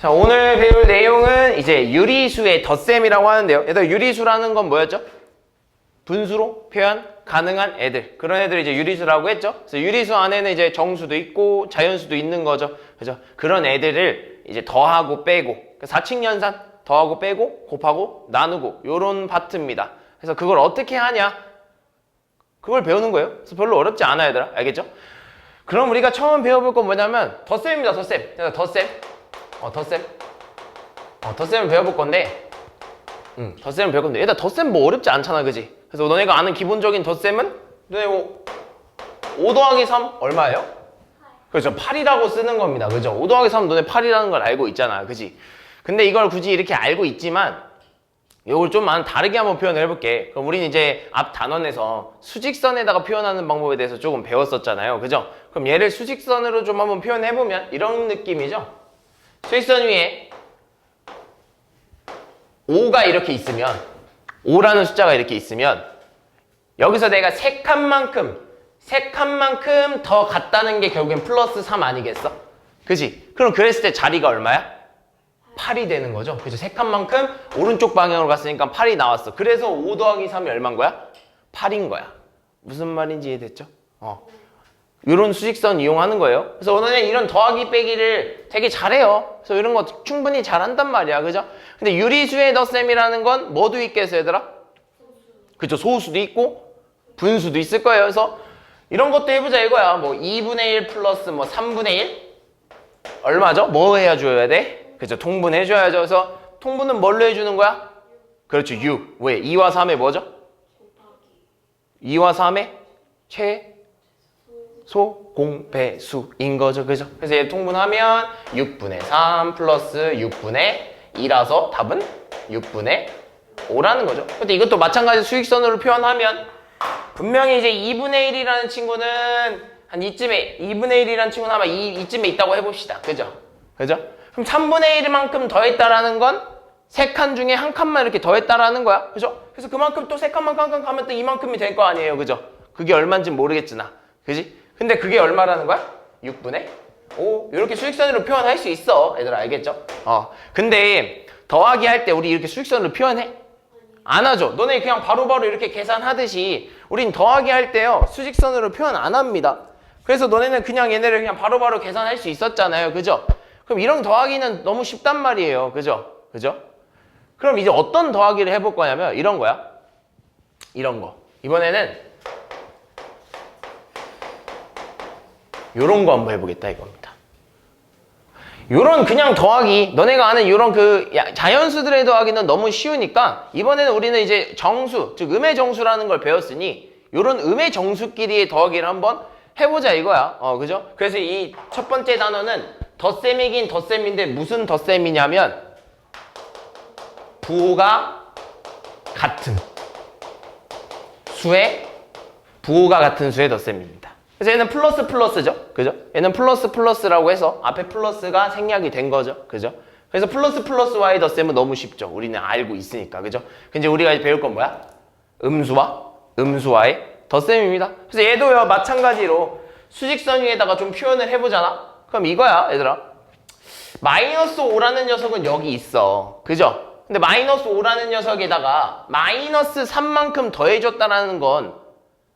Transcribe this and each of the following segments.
자, 오늘 배울 내용은 이제 유리수의 덧셈이라고 하는데요. 얘들 유리수라는 건 뭐였죠? 분수로 표현 가능한 애들. 그런 애들 이제 유리수라고 했죠. 그래서 유리수 안에는 이제 정수도 있고 자연수도 있는 거죠. 그죠? 그런 애들을 이제 더하고 빼고, 사칙연산 더하고 빼고 곱하고 나누고 요런 파트입니다. 그래서 그걸 어떻게 하냐? 그걸 배우는 거예요. 그래서 별로 어렵지 않아 얘들아. 알겠죠? 그럼 우리가 처음 배워볼 건 뭐냐면 덧셈입니다. 덧셈. 덧셈. 덧셈을 배워볼 건데 덧셈을 배울 건데 얘들아 덧셈 뭐 어렵지 않잖아. 그지? 그래서 너네가 아는 기본적인 덧셈은 너네 5 더하기 3 얼마예요? 그렇죠. 8이라고 쓰는 겁니다. 그죠? 5 더하기 3 너네 8이라는 걸 알고 있잖아. 그지? 근데 이걸 굳이 이렇게 알고 있지만 이걸 좀 다르게 한번 표현을 해볼게. 그럼 우리는 이제 앞 단원에서 수직선에다가 표현하는 방법에 대해서 조금 배웠었잖아요. 그죠? 그럼 얘를 수직선으로 좀 한번 표현해보면 이런 느낌이죠? 수직선 위에 5가 이렇게 있으면 5라는 숫자가 이렇게 있으면 여기서 내가 세 칸만큼 더 같다는 게 결국엔 플러스 3 아니겠어? 그지? 그럼 그랬을 때 자리가 얼마야? 8이 되는 거죠. 그죠? 세 칸만큼 오른쪽 방향으로 갔으니까 8이 나왔어. 그래서 5 더하기 3이 얼마인 거야? 8인 거야. 무슨 말인지 이해됐죠? 이런 수직선 이용하는 거예요. 그래서 오늘은 이런 더하기 빼기를 되게 잘해요. 그래서 이런 거 충분히 잘한단 말이야. 그죠? 근데 유리수의 덧셈이라는 건 뭐도 있겠어요, 얘들아? 그죠? 소수도 있고 분수도 있을 거예요. 그래서 이런 것도 해보자 이거야. 뭐 2분의 1 플러스 뭐 3분의 1? 얼마죠? 뭐 해줘야 돼? 그죠? 통분해줘야죠. 그래서 통분은 뭘로 해주는 거야? 그렇죠. 6. 왜? 2와 3의 뭐죠? 2와 3의 최소 공배수인 거죠. 그죠? 그래서 얘 통분하면 6분의 3 플러스 6분의 2라서 답은 6분의 5라는 거죠. 근데 이것도 마찬가지 수직선으로 표현하면 분명히 이제 2분의 1이라는 친구는 한 이쯤에 2분의 1이라는 친구는 아마 이쯤에 있다고 해봅시다. 그죠? 그죠? 그럼 3분의 1만큼 더했다라는 건 3칸 중에 한 칸만 이렇게 더했다라는 거야. 그죠? 그래서 그만큼 또 3칸만 칸칸 가면 또 이만큼이 될 거 아니에요. 그죠? 그게 얼마인지 모르겠으나. 그지? 근데 그게 얼마라는 거야? 6분의 5. 이렇게 수직선으로 표현할 수 있어. 얘들아 알겠죠? 근데 더하기 할 때 우리 이렇게 수직선으로 표현해? 안 하죠. 너네 그냥 바로바로 이렇게 계산하듯이 우린 더하기 할 때요 수직선으로 표현 안 합니다. 그래서 너네는 그냥 얘네를 그냥 바로바로 계산할 수 있었잖아요. 그죠? 그럼 이런 더하기는 너무 쉽단 말이에요. 그죠? 그죠? 그럼 이제 어떤 더하기를 해볼 거냐면 이런 거야. 이런 거. 이번에는 요런 거 한번 해보겠다 이겁니다. 요런 그냥 더하기, 너네가 아는 요런 그 자연수들의 더하기는 너무 쉬우니까 이번에는 우리는 이제 정수, 즉 음의 정수라는 걸 배웠으니 요런 음의 정수끼리의 더하기를 한번 해보자 이거야. 그죠? 그래서 이 첫 번째 단어는 덧셈이긴 덧셈인데 무슨 덧셈이냐면 부호가 같은 수의 덧셈입니다. 그래서 얘는 플러스 플러스죠. 그죠? 얘는 플러스 플러스라고 해서 앞에 플러스가 생략이 된 거죠. 그죠? 그래서 플러스 플러스와의 덧셈은 너무 쉽죠. 우리는 알고 있으니까. 그죠? 근데 우리가 배울 건 뭐야? 음수와의 덧셈입니다. 그래서 얘도요, 마찬가지로 수직선 위에다가 좀 표현을 해보잖아? 그럼 이거야, 얘들아. 마이너스 5라는 녀석은 여기 있어. 그죠? 근데 마이너스 5라는 녀석에다가 마이너스 3만큼 더해줬다라는 건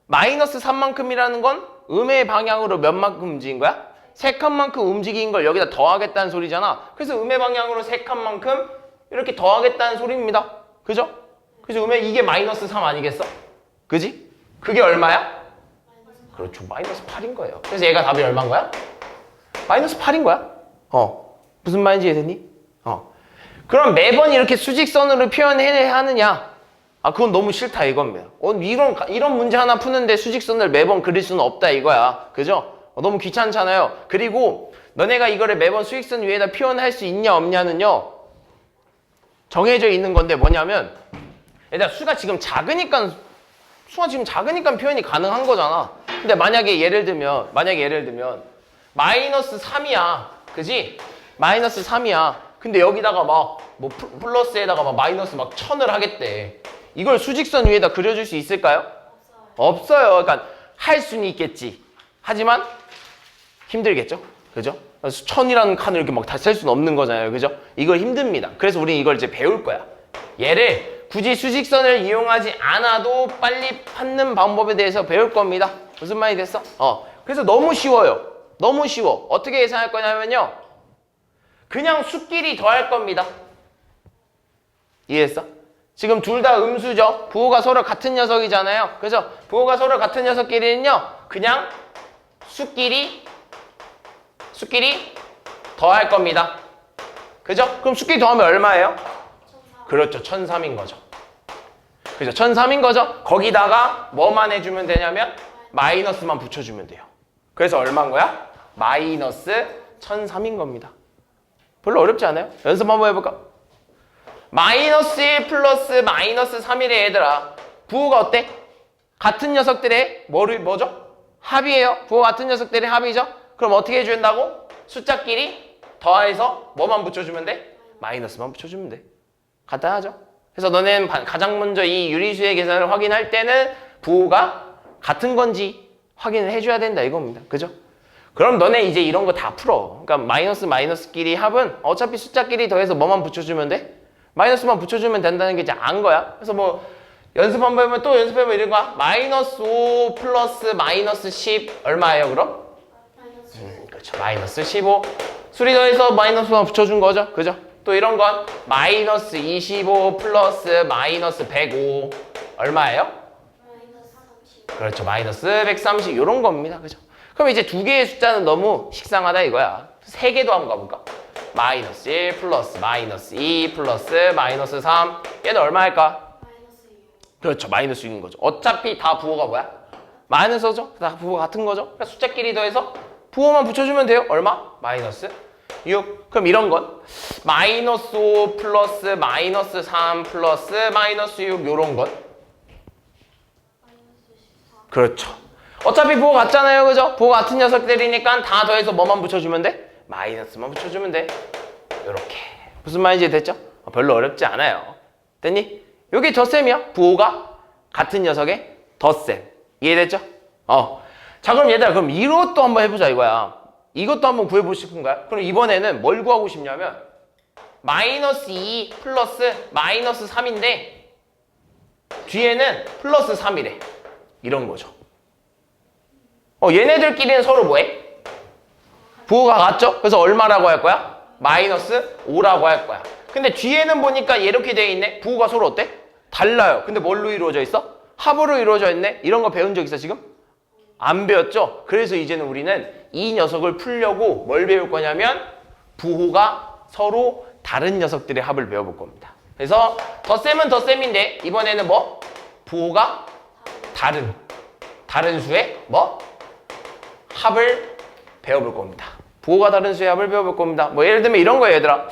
마이너스 3만큼이라는 건 음의 방향으로 몇 만큼 움직인 거야? 3칸만큼 움직인 걸 여기다 더하겠다는 소리잖아. 그래서 음의 방향으로 3칸만큼 이렇게 더하겠다는 소리입니다. 그죠? 그죠? 음의 이게 마이너스 3 아니겠어? 그지? 그게 얼마야? 그렇죠. 마이너스 8인 거예요. 그래서 얘가 답이 얼마인 거야? 마이너스 8인 거야. 무슨 말인지 이해됐니? 그럼 매번 이렇게 수직선으로 표현해야 하느냐? 그건 너무 싫다 이겁니다. 이런 문제 하나 푸는데 수직선을 매번 그릴 수는 없다 이거야. 그죠? 너무 귀찮잖아요. 그리고 너네가 이거를 매번 수직선 위에다 표현할 수 있냐 없냐는요 정해져 있는 건데 뭐냐면 얘들아 수가 지금 작으니까 표현이 가능한 거잖아. 근데 만약에 예를 들면 마이너스 3이야. 그지? 마이너스 3이야. 근데 여기다가 막 뭐 플러스에다가 막 마이너스 막 1000을 하겠대. 이걸 수직선 위에다 그려줄 수 있을까요? 없어요. 그러니까 할 수는 있겠지. 하지만 힘들겠죠? 그죠? 천이라는 칸을 이렇게 막 다 셀 수는 없는 거잖아요. 그죠? 이걸 힘듭니다. 그래서 우리는 이걸 이제 배울 거야. 얘를 굳이 수직선을 이용하지 않아도 빨리 찾는 방법에 대해서 배울 겁니다. 무슨 말이 됐어? 그래서 너무 쉬워요. 너무 쉬워. 어떻게 계산할 거냐면요. 그냥 수끼리 더할 겁니다. 이해했어? 지금 둘 다 음수죠? 부호가 서로 같은 녀석이잖아요. 그죠? 부호가 서로 같은 녀석끼리는요. 그냥 수끼리 더할 겁니다. 그죠? 그럼 수끼리 더하면 얼마예요? 1003. 그렇죠. 1003인 거죠. 그죠? 1003인 거죠? 거기다가 뭐만 해주면 되냐면 마이너스만 붙여주면 돼요. 그래서 얼마인 거야? 마이너스 1003인 겁니다. 별로 어렵지 않아요? 연습 한번 해볼까? 마이너스 1 플러스 마이너스 3이래 얘들아. 부호가 어때? 같은 녀석들의 뭐죠? 합이에요. 부호 같은 녀석들의 합이죠? 그럼 어떻게 해준다고? 숫자끼리 더해서 뭐만 붙여주면 돼? 마이너스만 붙여주면 돼. 간단하죠? 그래서 너는 가장 먼저 이 유리수의 계산을 확인할 때는 부호가 같은 건지 확인을 해줘야 된다 이겁니다. 그죠? 그럼 너네 이제 이런 거 다 풀어. 그러니까 마이너스끼리 합은 어차피 숫자끼리 더해서 뭐만 붙여주면 돼? 마이너스만 붙여주면 된다는 게 이제 안 거야. 그래서 뭐 연습 한번 해보면 또 연습해보면 이런 거야. 마이너스 5 플러스 마이너스 10 얼마예요 그럼? 그렇죠. 마이너스 15. 수리 더해서 마이너스만 붙여준 거죠. 그죠? 또 이런 건 마이너스 25 플러스 마이너스 105 얼마예요? 마이너스 30. 그렇죠. 마이너스 130 이런 겁니다. 그죠? 그럼 이제 두 개의 숫자는 너무 식상하다 이거야. 세 개도 한번 가볼까? 마이너스 1 플러스 마이너스 2 플러스 마이너스 3 얘는 얼마 할까? 마이너스 6. 그렇죠. 마이너스 6인 거죠. 어차피 다 부호가 뭐야? 마이너스죠? 다 부호가 같은 거죠? 그러니까 숫자끼리 더해서 부호만 붙여주면 돼요. 얼마? 마이너스 6. 그럼 이런 건 마이너스 5 플러스 마이너스 3 플러스 마이너스 6 요런 건 마이너스 14. 그렇죠. 어차피 부호 같잖아요. 그죠? 부호 같은 녀석들이니까 다 더해서 뭐만 붙여주면 돼? 마이너스만 붙여주면 돼. 요렇게. 무슨 말인지 됐죠? 별로 어렵지 않아요. 됐니? 여기 덧셈이야. 부호가 같은 녀석의 덧셈. 이해됐죠? 자 그럼 얘들아 그럼 이것도 한번 해보자 이거야. 이것도 한번 구해보고 싶은가요? 그럼 이번에는 뭘 구하고 싶냐면 마이너스 2 플러스 마이너스 3인데 뒤에는 플러스 3이래. 이런 거죠. 얘네들끼리는 서로 뭐해? 부호가 같죠? 그래서 얼마라고 할 거야? 마이너스 5라고 할 거야. 근데 뒤에는 보니까 이렇게 돼 있네. 부호가 서로 어때? 달라요. 근데 뭘로 이루어져 있어? 합으로 이루어져 있네. 이런 거 배운 적 있어 지금? 안 배웠죠? 그래서 이제는 우리는 이 녀석을 풀려고 뭘 배울 거냐면 부호가 서로 다른 녀석들의 합을 배워볼 겁니다. 그래서 덧셈은 덧셈인데 이번에는 뭐? 부호가 다른 수의 뭐? 합을 배워볼 겁니다. 부호가 다른 수의 합을 배워볼 겁니다. 뭐 예를 들면 이런 거예요 얘들아.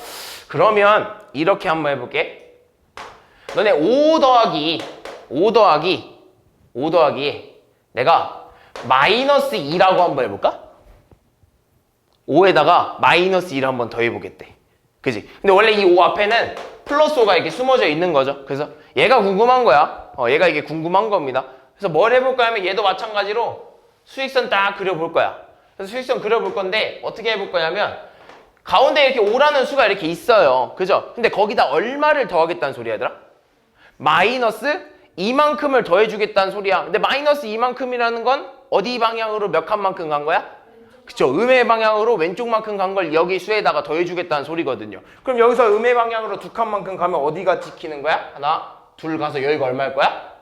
그러면 이렇게 한번 해볼게. 너네 5 더하기 내가 마이너스 2라고 한번 해볼까? 5에다가 마이너스 2를 한번 더 해보겠대. 그지? 근데 원래 이 5 앞에는 플러스 5가 이렇게 숨어져 있는 거죠. 그래서 얘가 궁금한 거야. 얘가 이게 궁금한 겁니다. 그래서 뭘 해볼 거야 하면 얘도 마찬가지로 수직선 딱 그려볼 거야. 그래서 수직선 그려볼 건데 어떻게 해볼 거냐면 가운데 이렇게 5라는 수가 이렇게 있어요. 그죠? 근데 거기다 얼마를 더하겠다는 소리야 얘들아? 마이너스 이만큼을 더해주겠다는 소리야. 근데 마이너스 이만큼이라는 건 어디 방향으로 몇 칸만큼 간 거야? 그쵸? 음의 방향으로 왼쪽만큼 간 걸 여기 수에다가 더해주겠다는 소리거든요. 그럼 여기서 음의 방향으로 2칸만큼 가면 어디가 지키는 거야? 하나, 둘 가서 여기가 얼마일 거야?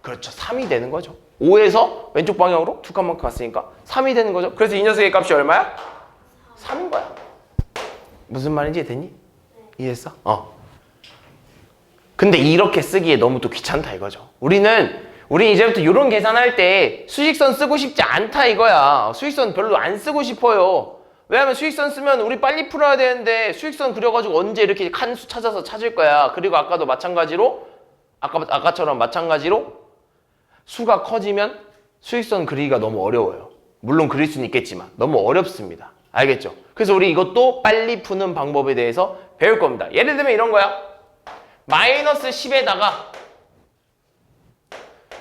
그렇죠. 3이 되는 거죠. 5에서 왼쪽 방향으로 2칸만큼 갔으니까 3이 되는 거죠. 그래서 이 녀석의 값이 얼마야? 3인 거야. 무슨 말인지 됐니? 이해했어? 근데 이렇게 쓰기에 너무 또 귀찮다 이거죠. 우리 이제부터 이런 계산할 때 수직선 쓰고 싶지 않다 이거야. 수직선 별로 안 쓰고 싶어요. 왜냐면 수직선 쓰면 우리 빨리 풀어야 되는데 수직선 그려가지고 언제 이렇게 칸수 찾아서 찾을 거야. 그리고 아까도 마찬가지로 아까처럼 마찬가지로 수가 커지면 수직선 그리기가 너무 어려워요. 물론 그릴 수는 있겠지만 너무 어렵습니다. 알겠죠? 그래서 우리 이것도 빨리 푸는 방법에 대해서 배울 겁니다. 예를 들면 이런 거야. 마이너스 10에다가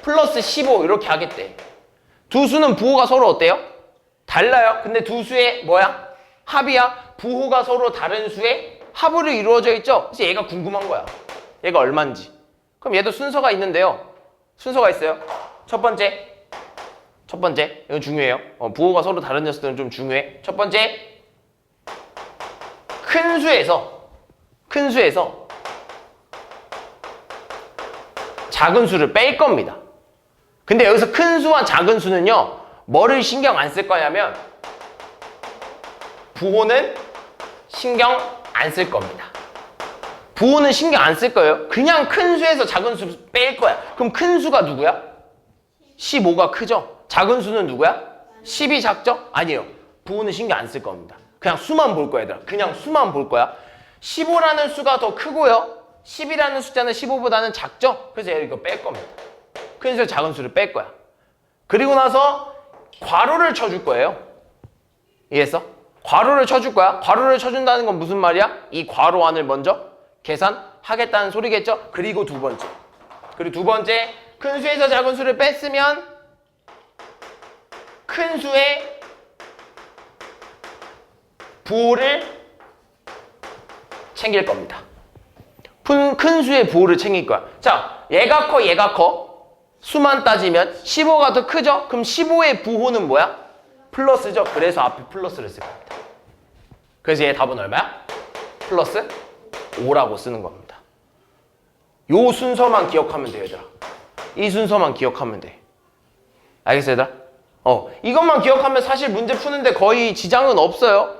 플러스 15 이렇게 하겠대. 두 수는 부호가 서로 어때요? 달라요. 근데 두 수의 뭐야? 합이야. 부호가 서로 다른 수의 합으로 이루어져 있죠? 그래서 얘가 궁금한 거야. 얘가 얼만지. 그럼 얘도 순서가 있는데요. 순서가 있어요. 첫 번째, 이건 중요해요. 부호가 서로 다른 녀석들은 좀 중요해. 첫 번째, 큰 수에서 작은 수를 뺄 겁니다. 근데 여기서 큰 수와 작은 수는요, 뭐를 신경 안 쓸 거냐면 부호는 신경 안 쓸 겁니다. 부호는 신경 안 쓸 거예요. 그냥 큰 수에서 작은 수 뺄 거야. 그럼 큰 수가 누구야? 15가 크죠? 작은 수는 누구야? 10이 작죠? 아니에요. 부호는 신경 안 쓸 겁니다. 그냥 수만 볼 거야, 얘들아. 그냥 수만 볼 거야. 15라는 수가 더 크고요. 10이라는 숫자는 15보다는 작죠? 그래서 얘 이거 뺄 겁니다. 큰 수에서 작은 수를 뺄 거야. 그리고 나서 괄호를 쳐줄 거예요. 이해했어? 괄호를 쳐줄 거야. 괄호를 쳐준다는 건 무슨 말이야? 이 괄호 안을 먼저 계산하겠다는 소리겠죠? 그리고 두 번째, 큰 수에서 작은 수를 뺐으면 큰 수의 부호를 챙길 겁니다. 큰 수의 부호를 챙길 거야. 자, 얘가 커. 수만 따지면 15가 더 크죠? 그럼 15의 부호는 뭐야? 플러스죠? 그래서 앞에 플러스를 쓸 겁니다. 그래서 얘 답은 얼마야? 플러스 5라고 쓰는 겁니다. 요 순서만 기억하면 돼요, 얘들아. 이 순서만 기억하면 돼. 알겠어, 얘들아? 이것만 기억하면 사실 문제 푸는데 거의 지장은 없어요.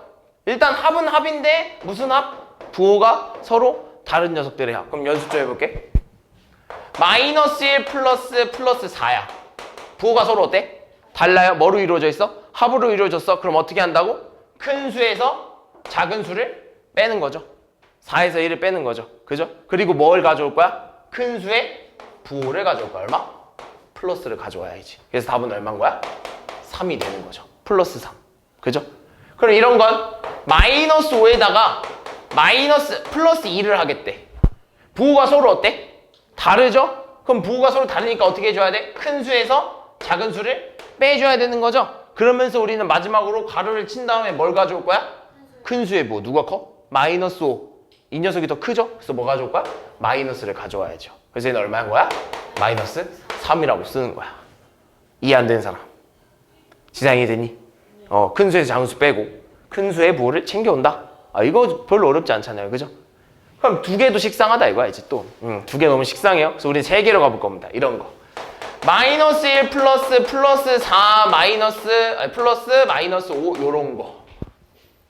일단 합은 합인데 무슨 합? 부호가 서로 다른 녀석들의 합. 그럼 연습 좀 해볼게. 마이너스 1 플러스 4야. 부호가 서로 어때? 달라요? 뭐로 이루어져 있어? 합으로 이루어졌어. 그럼 어떻게 한다고? 큰 수에서 작은 수를 빼는 거죠. 4에서 1을 빼는 거죠. 그죠? 그리고 뭘 가져올 거야? 큰 수의 부호를 가져올 거야. 얼마? 플러스를 가져와야지. 그래서 답은 얼마인 거야? 3이 되는 거죠. 플러스 3. 그죠? 그럼 이런 건 마이너스 5에다가 플러스 2를 하겠대. 부호가 서로 어때? 다르죠? 그럼 부호가 서로 다르니까 어떻게 해줘야 돼? 큰 수에서 작은 수를 빼줘야 되는 거죠? 그러면서 우리는 마지막으로 가로를 친 다음에 뭘 가져올 거야? 큰 수의 부호. 누가 커? 마이너스 5. 이 녀석이 더 크죠? 그래서 뭐 가져올 거야? 마이너스를 가져와야죠. 그래서 얘는 얼마인 거야? 마이너스 3이라고 쓰는 거야. 이해 안 되는 사람? 지상 이해되니? 큰 수에서 작은 수 빼고 큰 수의 부호를 챙겨온다. 이거 별로 어렵지 않잖아요. 그죠? 그럼 두 개도 식상하다 이거야 이제 또. 두 개 너무 식상해요. 그래서 우리는 세 개로 가볼 겁니다. 이런 거. 마이너스 1 플러스 4 플러스 마이너스 5 요런 거.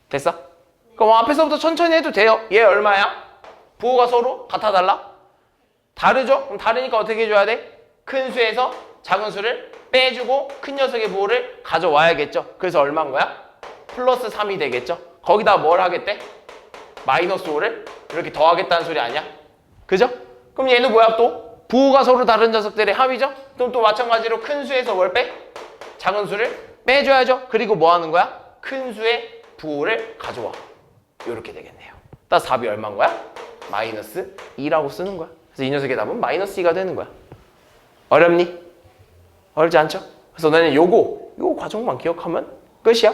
됐어? 그럼 앞에서부터 천천히 해도 돼요. 얘 얼마야? 부호가 서로 같아 달라? 다르죠? 그럼 다르니까 어떻게 해줘야 돼? 큰 수에서 작은 수를 빼주고 큰 녀석의 부호를 가져와야겠죠. 그래서 얼마인 거야? 플러스 3이 되겠죠. 거기다 뭘 하겠대? 마이너스 5를 이렇게 더하겠다는 소리 아니야? 그죠? 그럼 얘는 뭐야 또? 부호가 서로 다른 녀석들의 합이죠? 그럼 또 마찬가지로 큰 수에서 뭘 빼? 작은 수를 빼줘야죠. 그리고 뭐 하는 거야? 큰 수의 부호를 가져와. 이렇게 되겠네요. 따라서 답이 얼마인 거야? 마이너스 2라고 쓰는 거야. 그래서 이 녀석의 답은 마이너스 2가 되는 거야. 어렵니? 어렵지 않죠? 그래서 너는 요거 과정만 기억하면 끝이야.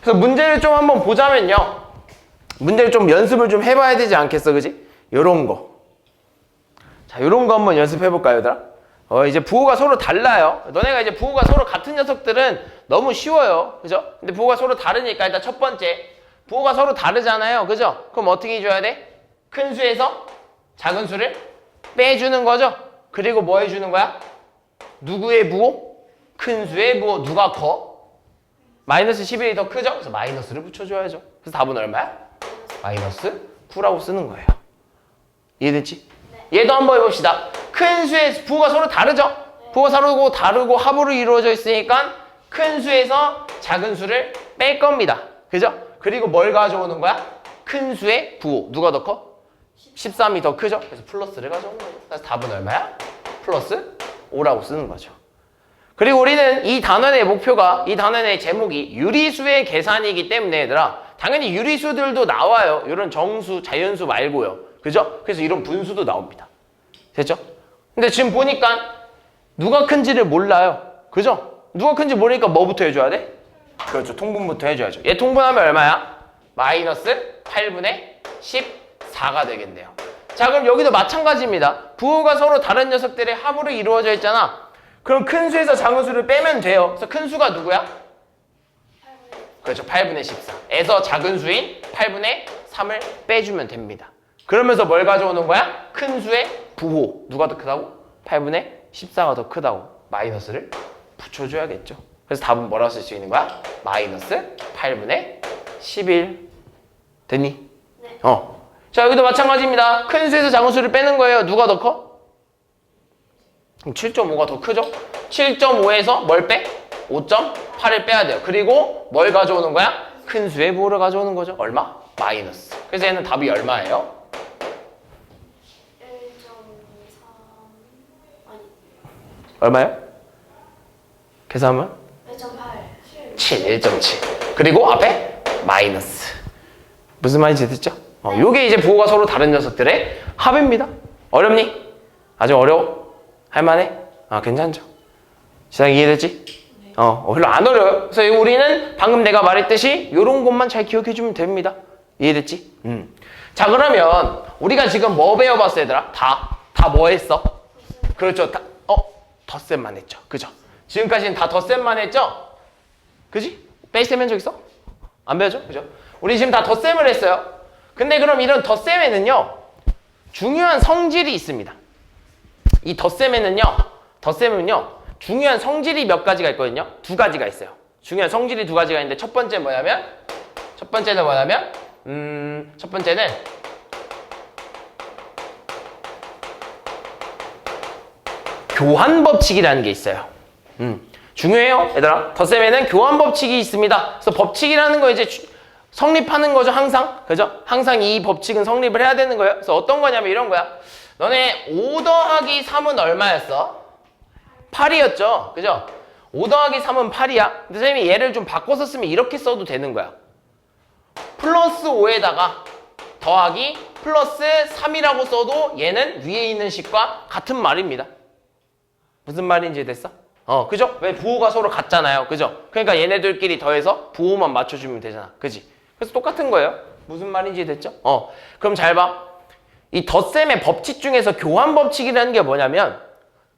그래서 문제를 좀 한번 보자면요. 문제를 좀 연습을 좀 해봐야 되지 않겠어, 그지? 요런 거. 자, 요런 거 한번 연습해볼까요, 얘들아? 이제 부호가 서로 달라요. 너네가 이제 부호가 서로 같은 녀석들은 너무 쉬워요. 그죠? 근데 부호가 서로 다르니까 일단 첫 번째. 부호가 서로 다르잖아요. 그죠? 그럼 어떻게 해줘야 돼? 큰 수에서 작은 수를 빼주는 거죠? 그리고 뭐 해주는 거야? 누구의 부호? 큰 수의 부호. 누가 커? 마이너스 11이 더 크죠? 그래서 마이너스를 붙여줘야죠. 그래서 답은 얼마야? 마이너스 9라고 쓰는 거예요. 이해됐지? 네. 얘도 한번 해봅시다. 큰 수의 부호가 서로 다르죠? 네. 부호가 서로 다르고 합으로 이루어져 있으니까 큰 수에서 작은 수를 뺄 겁니다. 그죠? 그리고 뭘 가져오는 거야? 큰 수의 부호. 누가 더 커? 13이 더 크죠? 그래서 플러스를 가져오는 거죠. 그래서 답은 얼마야? 플러스 5라고 쓰는 거죠. 그리고 우리는 이 단원의 목표가, 이 단원의 제목이 유리수의 계산이기 때문에 얘들아, 당연히 유리수들도 나와요. 이런 정수, 자연수 말고요. 그죠? 그래서 이런 분수도 나옵니다. 됐죠? 근데 지금 보니까 누가 큰지를 몰라요. 그죠? 누가 큰지 모르니까 뭐부터 해줘야 돼? 그렇죠. 통분부터 해줘야죠. 얘 통분하면 얼마야? 마이너스 8분의 14가 되겠네요. 자, 그럼 여기도 마찬가지입니다. 부호가 서로 다른 녀석들의 합으로 이루어져 있잖아. 그럼 큰 수에서 작은 수를 빼면 돼요. 그래서 큰 수가 누구야? 8분의 그렇죠. 8분의 14. 에서 작은 수인 8분의 3을 빼주면 됩니다. 그러면서 뭘 가져오는 거야? 큰 수의 부호. 누가 더 크다고? 8분의 14가 더 크다고. 마이너스를 붙여줘야겠죠. 그래서 답은 뭐라고 쓸 수 있는 거야? 마이너스 8분의 11. 됐니? 네. 자, 여기도 마찬가지입니다. 큰 수에서 작은 수를 빼는 거예요. 누가 더 커? 7.5가 더 크죠? 7.5에서 뭘 빼? 5.8을 빼야 돼요. 그리고 뭘 가져오는 거야? 큰 수의 부호를 가져오는 거죠. 얼마? 마이너스. 그래서 얘는 답이 얼마예요? 1.3 아니 얼마요? 계산하면? 1.8 7, 1.7. 그리고 앞에 마이너스. 무슨 말인지 됐죠? 요게 이제 부호가 서로 다른 녀석들의 합입니다. 어렵니? 아주 어려워? 할만해? 괜찮죠? 시작 이해됐지? 별로 안 어려워요. 그래서 우리는 방금 내가 말했듯이 요런 것만 잘 기억해주면 됩니다. 이해됐지? 자, 그러면 우리가 지금 뭐 배워봤어, 얘들아? 다 뭐 했어? 그렇죠. 덧셈만 했죠. 그죠? 지금까지는 다 덧셈만 했죠? 그지? 베이스셈 한적 있어? 안 배웠죠? 그죠? 우리 지금 다 덧셈을 했어요. 근데 그럼 이런 덧셈에는요, 중요한 성질이 있습니다. 이 덧셈은요, 중요한 성질이 몇 가지가 있거든요. 두 가지가 있어요. 중요한 성질이 두 가지가 있는데 첫 번째는 뭐냐면 교환 법칙이라는 게 있어요. 중요해요, 얘들아. 덧셈에는 교환 법칙이 있습니다. 그래서 법칙이라는 거 이제 성립하는 거죠, 항상. 그죠? 항상 이 법칙은 성립을 해야 되는 거예요. 그래서 어떤 거냐면 이런 거야. 너네 5 더하기 3은 얼마였어? 8이었죠? 그죠? 5 더하기 3은 8이야. 근데 선생님이 얘를 좀 바꿔서 쓰면 이렇게 써도 되는 거야. 플러스 5에다가 더하기 플러스 3이라고 써도 얘는 위에 있는 식과 같은 말입니다. 무슨 말인지 됐어? 그죠? 왜 부호가 서로 같잖아요. 그죠? 그러니까 얘네들끼리 더해서 부호만 맞춰주면 되잖아. 그지? 그래서 똑같은 거예요. 무슨 말인지 됐죠? 그럼 잘 봐. 이 덧셈의 법칙 중에서 교환 법칙이라는 게 뭐냐면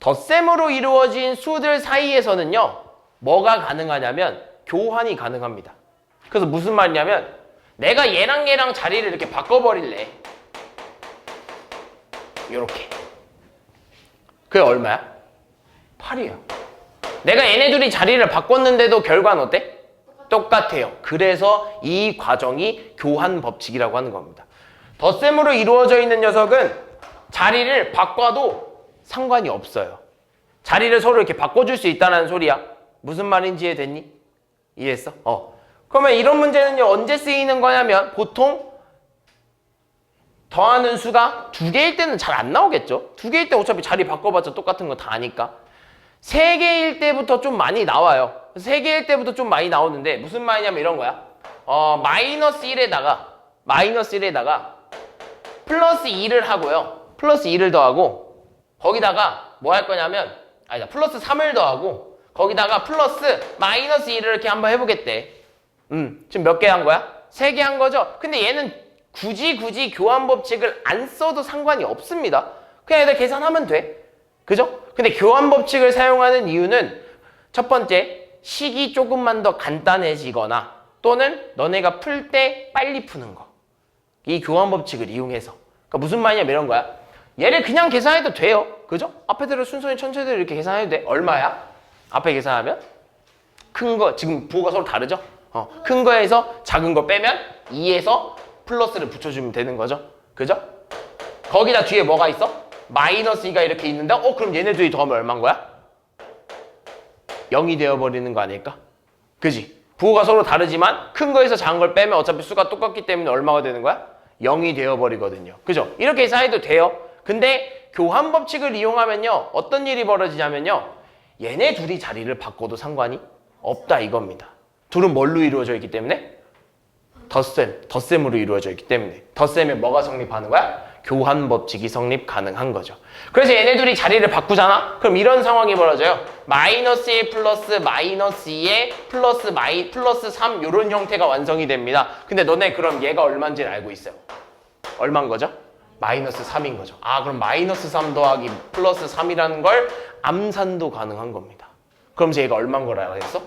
덧셈으로 이루어진 수들 사이에서는요, 뭐가 가능하냐면 교환이 가능합니다. 그래서 무슨 말이냐면 내가 얘랑 자리를 이렇게 바꿔버릴래. 요렇게. 그게 얼마야? 8이에요. 내가 얘네 둘이 자리를 바꿨는데도 결과는 어때? 똑같아요. 그래서 이 과정이 교환 법칙이라고 하는 겁니다. 덧셈으로 이루어져 있는 녀석은 자리를 바꿔도 상관이 없어요. 자리를 서로 이렇게 바꿔줄 수 있다는 소리야. 무슨 말인지 이해됐니? 이해했어? 그러면 이런 문제는요, 언제 쓰이는 거냐면 보통 더하는 수가 2개일 때는 잘 안 나오겠죠? 2개일 때 어차피 자리 바꿔봤자 똑같은 거 다 아니까. 3개일 때부터 좀 많이 나와요. 3개일 때부터 좀 많이 나오는데 무슨 말이냐면 이런 거야. 마이너스 1에다가 플러스 2를 하고요. 플러스 2를 더하고 거기다가 뭐 할 거냐면 플러스 3을 더하고 거기다가 플러스 마이너스 2를 이렇게 한번 해보겠대. 지금 몇 개 한 거야? 3개 한 거죠? 근데 얘는 굳이 교환 법칙을 안 써도 상관이 없습니다. 그냥 얘들 계산하면 돼. 그죠? 근데 교환 법칙을 사용하는 이유는 첫 번째, 식이 조금만 더 간단해지거나 또는 너네가 풀 때 빨리 푸는 거. 이 교환 법칙을 이용해서. 그러니까 무슨 말이냐면 이런 거야. 얘를 그냥 계산해도 돼요. 그죠? 앞에대로 순서히 천천히대로 이렇게 계산해도 돼. 얼마야? 앞에 계산하면? 큰 거, 지금 부호가 서로 다르죠? 큰 거에서 작은 거 빼면 2에서 플러스를 붙여주면 되는 거죠. 그죠? 거기다 뒤에 뭐가 있어? 마이너스 2가 이렇게 있는데 그럼 얘네 둘이 더하면 얼마인 거야? 0이 되어버리는 거 아닐까? 그지? 부호가 서로 다르지만 큰 거에서 작은 걸 빼면 어차피 수가 똑같기 때문에 얼마가 되는 거야? 0이 되어버리거든요. 그죠? 이렇게 계산해도 돼요. 근데 교환 법칙을 이용하면요, 어떤 일이 벌어지냐면요, 얘네 둘이 자리를 바꿔도 없다 이겁니다. 둘은 뭘로 이루어져 있기 때문에? 덧셈으로 이루어져 있기 때문에. 덧셈에 뭐가 성립하는 거야? 교환 법칙이 성립 가능한 거죠. 그래서 얘네들이 자리를 바꾸잖아? 그럼 이런 상황이 벌어져요. 마이너스 1 플러스 마이너스 2에 플러스 3 이런 형태가 완성이 됩니다. 근데 너네 그럼 얘가 얼마인지를 알고 있어요. 얼마인 거죠? 마이너스 3인 거죠. 아, 그럼 마이너스 3 더하기 플러스 3이라는 걸 암산도 가능한 겁니다. 그러면서 얘가 얼마인 걸 알아냈어?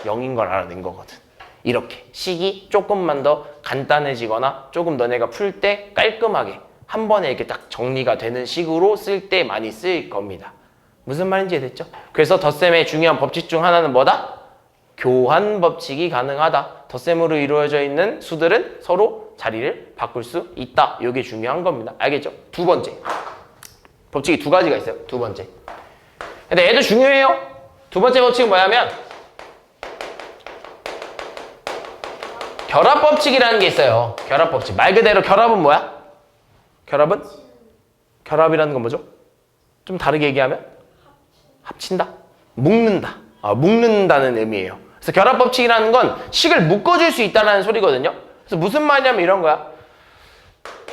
0인 걸 알아낸 거거든. 이렇게 식이 조금만 더 간단해지거나 조금 너네가 풀 때 깔끔하게 한 번에 이렇게 딱 정리가 되는 식으로 쓸 때 많이 쓰일 겁니다. 무슨 말인지 이해됐죠? 그래서 덧셈의 중요한 법칙 중 하나는 뭐다? 교환 법칙이 가능하다. 덧셈으로 이루어져 있는 수들은 서로 자리를 바꿀 수 있다. 이게 중요한 겁니다. 알겠죠? 두 번째. 법칙이 두 가지가 있어요. 두 번째. 근데 얘도 중요해요. 두 번째 법칙은 뭐냐면 결합법칙이라는 게 있어요. 결합법칙. 말 그대로 결합은 뭐야? 결합은? 결합이라는 건 뭐죠? 좀 다르게 얘기하면? 합친다? 묶는다. 묶는다는 의미예요. 그래서 결합법칙이라는 건 식을 묶어줄 수 있다는 소리거든요. 그래서 무슨 말이냐면 이런 거야.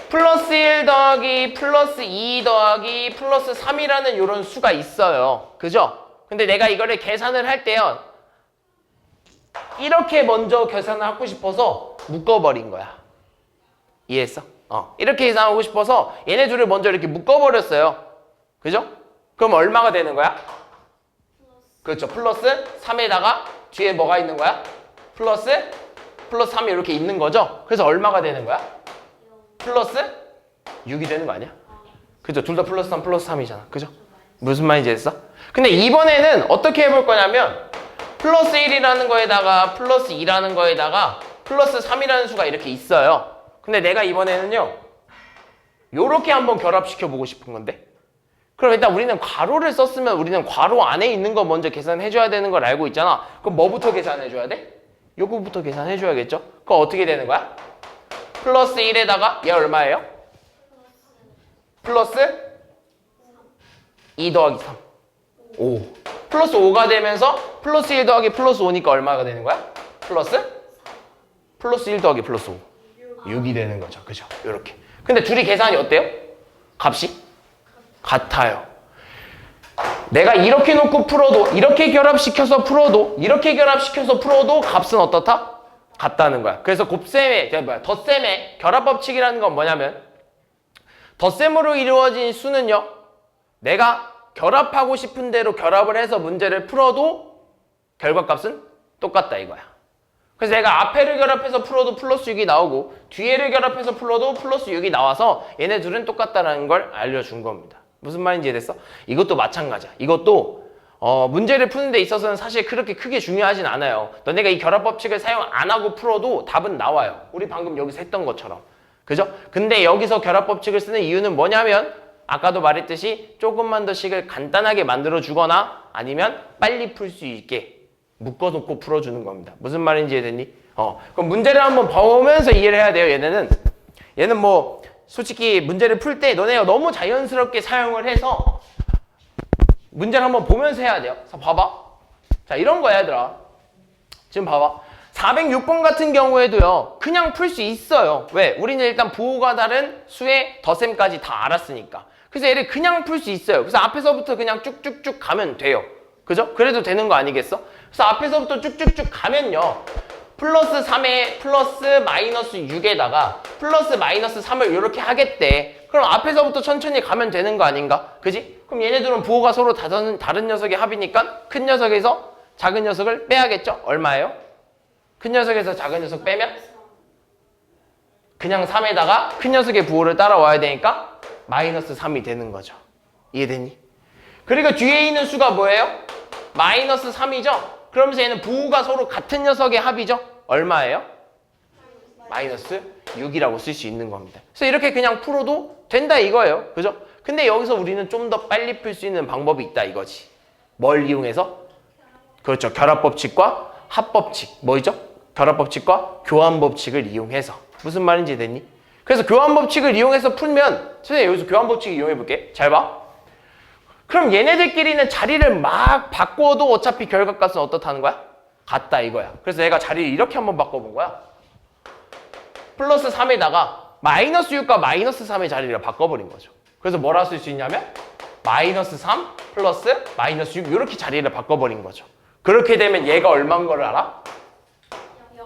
플러스 1 더하기 플러스 2 더하기 플러스 3이라는 이런 수가 있어요. 그죠? 근데 내가 이거를 계산을 할 때요. 이렇게 먼저 계산을 하고 싶어서 묶어버린 거야. 이해했어? 이렇게 계산하고 싶어서 얘네 둘을 먼저 이렇게 묶어버렸어요. 그죠? 그럼 얼마가 되는 거야? 그렇죠. 플러스 3에다가 뒤에 뭐가 있는 거야? 플러스 3이 이렇게 있는 거죠? 그래서 얼마가 되는 거야? 플러스 6이 되는 거 아니야? 그죠? 둘 다 플러스 3 플러스 3이잖아. 그죠? 무슨 말인지 했어? 근데 이번에는 어떻게 해볼 거냐면 플러스 1이라는 거에다가 플러스 2라는 거에다가 플러스 3이라는 수가 이렇게 있어요. 근데 내가 이번에는요 요렇게 한번 결합시켜 보고 싶은 건데, 그럼 일단 우리는 괄호를 썼으면 우리는 괄호 안에 있는 거 먼저 계산해 줘야 되는 걸 알고 있잖아. 그럼 뭐부터 계산해 줘야 돼? 요거부터 계산해 줘야겠죠? 그럼 어떻게 되는 거야? 플러스 1에다가 얘 얼마예요? 플러스 2 더하기 3 5 플러스 5가 되면서 플러스 1 더하기 플러스 5니까 얼마가 되는 거야? 플러스 1 더하기 플러스 5 6이 되는 거죠. 그죠? 요렇게. 근데 둘이 계산이 어때요? 값이? 같아요. 내가 이렇게 놓고 풀어도 이렇게 결합시켜서 풀어도 이렇게 결합시켜서 풀어도 값은 어떻다? 같다는 거야. 그래서 덧셈의 결합법칙이라는 건 뭐냐면 덧셈으로 이루어진 수는요 내가 결합하고 싶은 대로 결합을 해서 문제를 풀어도 결과값은 똑같다 이거야. 그래서 내가 앞에를 결합해서 풀어도 플러스 6이 나오고 뒤에를 결합해서 풀어도 플러스 6이 나와서 얘네 둘은 똑같다는 걸 알려준 겁니다. 무슨 말인지 이해됐어? 이것도 마찬가지야. 이것도 문제를 푸는 데 있어서는 사실 그렇게 크게 중요하진 않아요. 너네가 이 결합법칙을 사용 안 하고 풀어도 답은 나와요. 우리 방금 여기서 했던 것처럼. 그죠? 근데 여기서 결합법칙을 쓰는 이유는 뭐냐면 아까도 말했듯이 조금만 더 식을 간단하게 만들어 주거나 아니면 빨리 풀 수 있게 묶어놓고 풀어주는 겁니다. 무슨 말인지 이해됐니? 그럼 문제를 한번 보면서 이해를 해야 돼요. 얘는 뭐 솔직히 문제를 풀 때 너네가 너무 자연스럽게 사용을 해서 문제를 한번 보면서 해야 돼요. 자, 봐봐. 자, 이런 거야, 얘들아. 지금 봐봐. 406번 같은 경우에도요, 그냥 풀 수 있어요. 왜? 우리는 일단 부호가 다른 수의 덧셈까지 다 알았으니까. 그래서 얘를 그냥 풀 수 있어요. 그래서 앞에서부터 그냥 쭉쭉쭉 가면 돼요. 그죠? 그래도 되는 거 아니겠어? 그래서 앞에서부터 쭉쭉쭉 가면요. 플러스 3에 플러스 마이너스 6에다가 플러스 마이너스 3을 이렇게 하겠대. 그럼 앞에서부터 천천히 가면 되는 거 아닌가? 그지? 그럼 얘네들은 부호가 서로 다른 녀석의 합이니까 큰 녀석에서 작은 녀석을 빼야겠죠? 얼마예요? 큰 녀석에서 작은 녀석 빼면? 그냥 3에다가 큰 녀석의 부호를 따라와야 되니까 마이너스 3이 되는 거죠. 이해되니? 그리고 뒤에 있는 수가 뭐예요? 마이너스 3이죠? 그러면서 얘는 부호가 서로 같은 녀석의 합이죠? 얼마예요? 마이너스 6이라고 쓸 수 있는 겁니다. 그래서 이렇게 그냥 풀어도 된다 이거예요. 그죠? 근데 여기서 우리는 좀 더 빨리 풀 수 있는 방법이 있다 이거지. 뭘 이용해서? 그렇죠. 결합법칙과 합법칙. 뭐죠? 결합법칙과 교환법칙을 이용해서. 무슨 말인지 됐니? 그래서 교환법칙을 이용해서 풀면 선생님 여기서 교환법칙 이용해 볼게. 잘 봐. 그럼 얘네들끼리는 자리를 막 바꿔도 어차피 결과값은 어떻다는 거야? 같다 이거야. 그래서 내가 자리를 이렇게 한번 바꿔본 거야. 플러스 3에다가 마이너스 6과 마이너스 3의 자리를 바꿔버린 거죠. 그래서 뭐라 쓸 수 있냐면 마이너스 3 플러스 마이너스 6 이렇게 자리를 바꿔버린 거죠. 그렇게 되면 얘가 얼마인 걸 알아?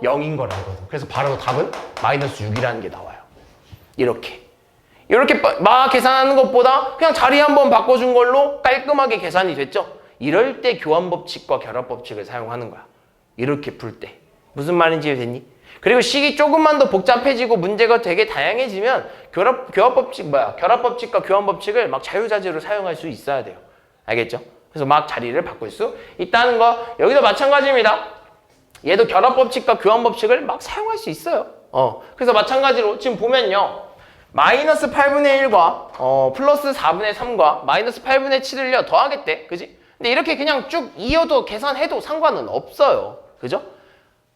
0인 걸 알거든. 그래서 바로 답은 마이너스 6이라는 게 나와요. 이렇게 막 계산하는 것보다 그냥 자리 한번 바꿔준 걸로 깔끔하게 계산이 됐죠. 이럴 때 교환법칙과 결합법칙을 사용하는 거야. 이렇게 풀 때. 무슨 말인지 됐니? 그리고 식이 조금만 더 복잡해지고 문제가 되게 다양해지면 결합법칙과 교환법칙을 막 자유자재로 사용할 수 있어야 돼요. 알겠죠? 그래서 막 자리를 바꿀 수 있다는 거. 여기도 마찬가지입니다. 얘도 결합법칙과 교환법칙을 막 사용할 수 있어요. 그래서 마찬가지로 지금 보면요. 마이너스 8분의 1과 플러스 4분의 3과 마이너스 8분의 7을 더하겠대. 그지? 근데 이렇게 그냥 쭉 이어도 계산해도 상관은 없어요. 그죠?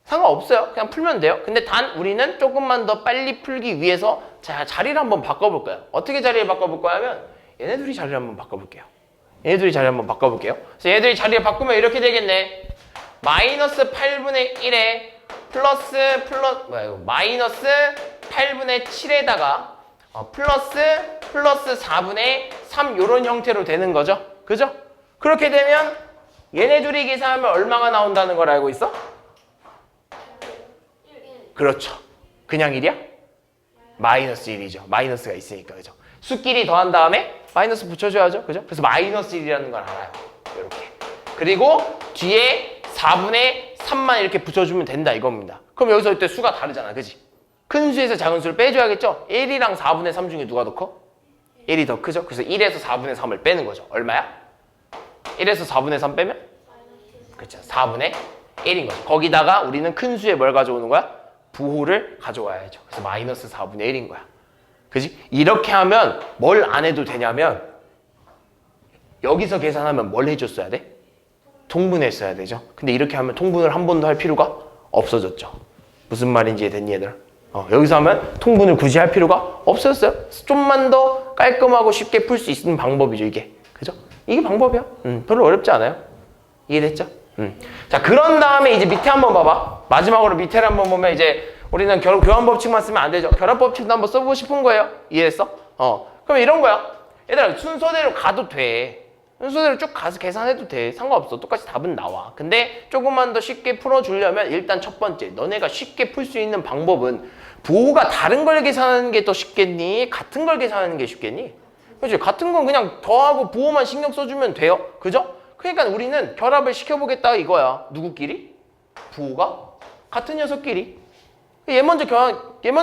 상관없어요. 그냥 풀면 돼요. 근데 단 우리는 조금만 더 빨리 풀기 위해서 자리를 한번 바꿔볼 거예요. 어떻게 자리를 바꿔볼 거냐면 얘네들이 자리를 한번 바꿔볼게요. 그래서 얘네들이 자리를 바꾸면 이렇게 되겠네. 마이너스 8분의 1에 마이너스 8분의 7에다가 플러스 4분의 3 요런 형태로 되는 거죠. 그죠? 그렇게 되면 얘네 둘이 계산하면 얼마가 나온다는 걸 알고 있어? 그렇죠. 그냥 1이야? 마이너스 1이죠. 마이너스가 있으니까. 그죠? 수끼리 더한 다음에 마이너스 붙여줘야죠. 그죠? 그래서 마이너스 1이라는 걸 알아요. 이렇게. 그리고 뒤에 4분의 3만 이렇게 붙여주면 된다 이겁니다. 그럼 여기서 이때 수가 다르잖아. 그지? 큰 수에서 작은 수를 빼줘야겠죠? 1이랑 4분의 3 중에 누가 더 커? 1이 더 크죠? 그래서 1에서 4분의 3을 빼는 거죠. 얼마야? 1에서 4분의 3 빼면? 그렇죠. 4분의 1인 거죠. 거기다가 우리는 큰 수에 뭘 가져오는 거야? 부호를 가져와야죠. 그래서 마이너스 4분의 1인 거야. 그지? 이렇게 하면 뭘 안 해도 되냐면 여기서 계산하면 뭘 해줬어야 돼? 통분했어야 되죠. 근데 이렇게 하면 통분을 한 번도 할 필요가 없어졌죠. 무슨 말인지 됐니 얘들아? 여기서 하면 통분을 굳이 할 필요가 없었어요. 좀만 더 깔끔하고 쉽게 풀 수 있는 방법이죠 이게. 그죠? 이게 방법이야. 별로 어렵지 않아요. 이해됐죠? 자, 그런 다음에 이제 밑에 한번 봐봐. 마지막으로 밑에를 한번 보면 이제 우리는 교환법칙만 쓰면 안 되죠. 결합법칙도 한번 써보고 싶은 거예요. 이해했어? 그럼 이런 거야. 얘들아 순서대로 가도 돼. 순서대로 쭉 가서 계산해도 돼. 상관없어. 똑같이 답은 나와. 근데 조금만 더 쉽게 풀어주려면 일단 첫 번째, 너네가 쉽게 풀 수 있는 방법은 부호가 다른 걸 계산하는 게 더 쉽겠니? 같은 걸 계산하는 게 쉽겠니? 그렇지? 같은 건 그냥 더하고 부호만 신경 써주면 돼요. 그죠? 그러니까 우리는 결합을 시켜보겠다 이거야. 누구끼리? 부호가 같은 녀석끼리. 얘 먼저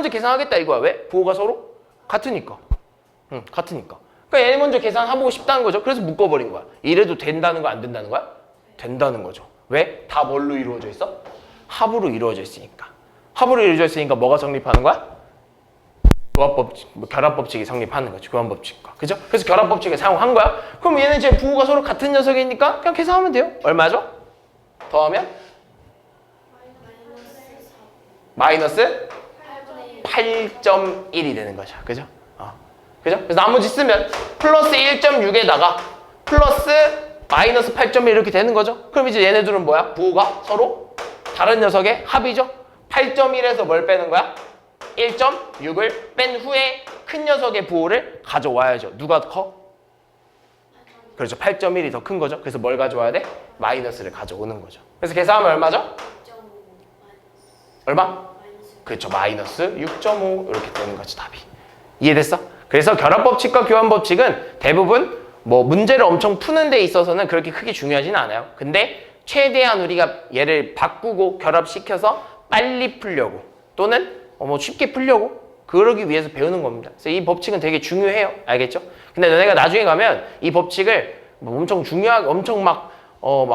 계산하겠다 이거야. 왜? 부호가 서로 같으니까. 같으니까. 그러니까 얘 먼저 계산해보고 싶다는 거죠. 그래서 묶어버린 거야. 이래도 된다는 거야, 안 된다는 거야? 된다는 거죠. 왜? 다 뭘로 이루어져 있어? 합으로 이루어져 있으니까. 합으로 이루어져 있으니까 뭐가 성립하는 거야? 결합법칙이 성립하는 거죠. 교환법칙과. 그죠? 그래서 결합법칙을 사용한 거야. 그럼 얘는 이제 부호가 서로 같은 녀석이니까 그냥 계산하면 돼요. 얼마죠? 더하면? 마이너스 8.1이 되는 거죠. 그죠? 그죠? 그래서 나머지 쓰면 플러스 1.6에다가 플러스 마이너스 8.1 이렇게 되는 거죠. 그럼 이제 얘네들은 뭐야? 부호가 서로 다른 녀석의 합이죠. 8.1에서 뭘 빼는 거야? 1.6을 뺀 후에 큰 녀석의 부호를 가져와야죠. 누가 커? 그렇죠. 8.1이 더 큰 거죠. 그래서 뭘 가져와야 돼? 마이너스를 가져오는 거죠. 그래서 계산하면 얼마죠? 얼마? 그렇죠. 마이너스 6.5 이렇게 되는 거죠. 답이. 이해됐어? 그래서 결합법칙과 교환법칙은 대부분 뭐 문제를 엄청 푸는 데 있어서는 그렇게 크게 중요하지는 않아요. 근데 최대한 우리가 얘를 바꾸고 결합시켜서 빨리 풀려고 또는 뭐 쉽게 풀려고 그러기 위해서 배우는 겁니다. 그래서 이 법칙은 되게 중요해요. 알겠죠? 근데 너네가 나중에 가면 이 법칙을 뭐 엄청 중요하게 엄청 막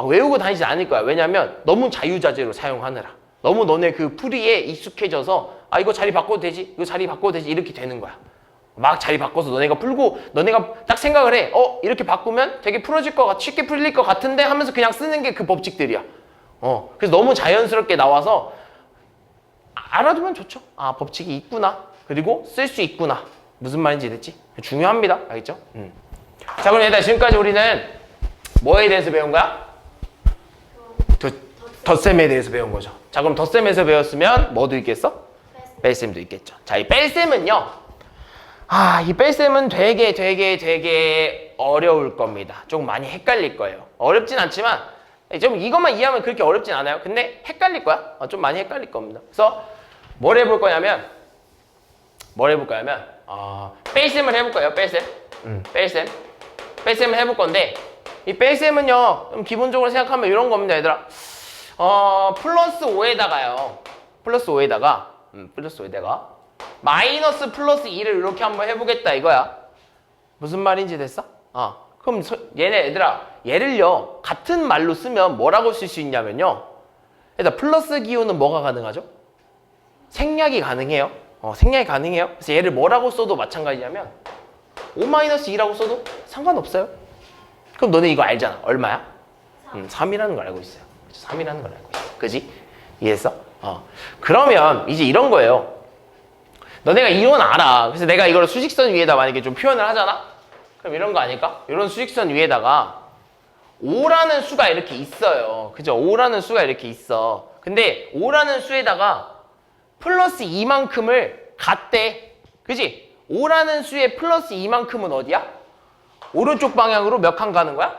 외우고 다니지 않을 거야. 왜냐면 너무 자유자재로 사용하느라. 너무 너네 그 풀이에 익숙해져서 이거 자리 바꿔도 되지? 이거 자리 바꿔도 되지? 이렇게 되는 거야. 막 자리 바꿔서 너네가 풀고 너네가 딱 생각을 해. 이렇게 바꾸면 되게 풀어질 것 같아. 쉽게 풀릴 것 같은데 하면서 그냥 쓰는 게 그 법칙들이야. 그래서 너무 자연스럽게 나와서 알아두면 좋죠. 법칙이 있구나. 그리고 쓸 수 있구나. 무슨 말인지 됐지? 중요합니다. 알겠죠? 자, 그럼 얘들아 지금까지 우리는 뭐에 대해서 배운 거야? 덧셈에 대해서 배운 거죠. 자, 그럼 덧셈에서 배웠으면 뭐도 있겠어? 뺄셈도 있겠죠. 자, 이 뺄셈은요. 이 뺄셈은 되게 어려울 겁니다. 조금 많이 헷갈릴 거예요. 어렵진 않지만 좀 이것만 이해하면 그렇게 어렵진 않아요. 근데 헷갈릴 거야. 좀 많이 헷갈릴 겁니다. 그래서 뭘 해볼 거냐면 뺄셈을 해볼 거예요. 뺄셈을 해볼 건데 이 뺄셈은요 좀 기본적으로 생각하면 이런 겁니다, 얘들아. 플러스 5에다가 마이너스 플러스 2를 이렇게 한번 해보겠다 이거야. 무슨 말인지 됐어? 그럼 얘들아, 얘를요 같은 말로 쓰면 뭐라고 쓸 수 있냐면요. 일단 플러스 기호는 뭐가 가능하죠? 생략이 가능해요. 생략이 가능해요. 그래서 얘를 뭐라고 써도 마찬가지냐면 5-2라고 써도 상관없어요. 그럼 너네 이거 알잖아. 얼마야? 3이라는 걸 알고 있어요. 3이라는 걸 알고 있어. 그지? 이해했어? 그러면 이제 이런 거예요. 너네가 이론 알아. 그래서 내가 이걸 수직선 위에다 만약에 좀 표현을 하잖아? 그럼 이런 거 아닐까? 이런 수직선 위에다가 5라는 수가 이렇게 있어요. 그죠? 5라는 수가 이렇게 있어. 근데 5라는 수에다가 플러스 2만큼을 갖대. 그지? 5라는 수에 플러스 2만큼은 어디야? 오른쪽 방향으로 몇 칸 가는 거야?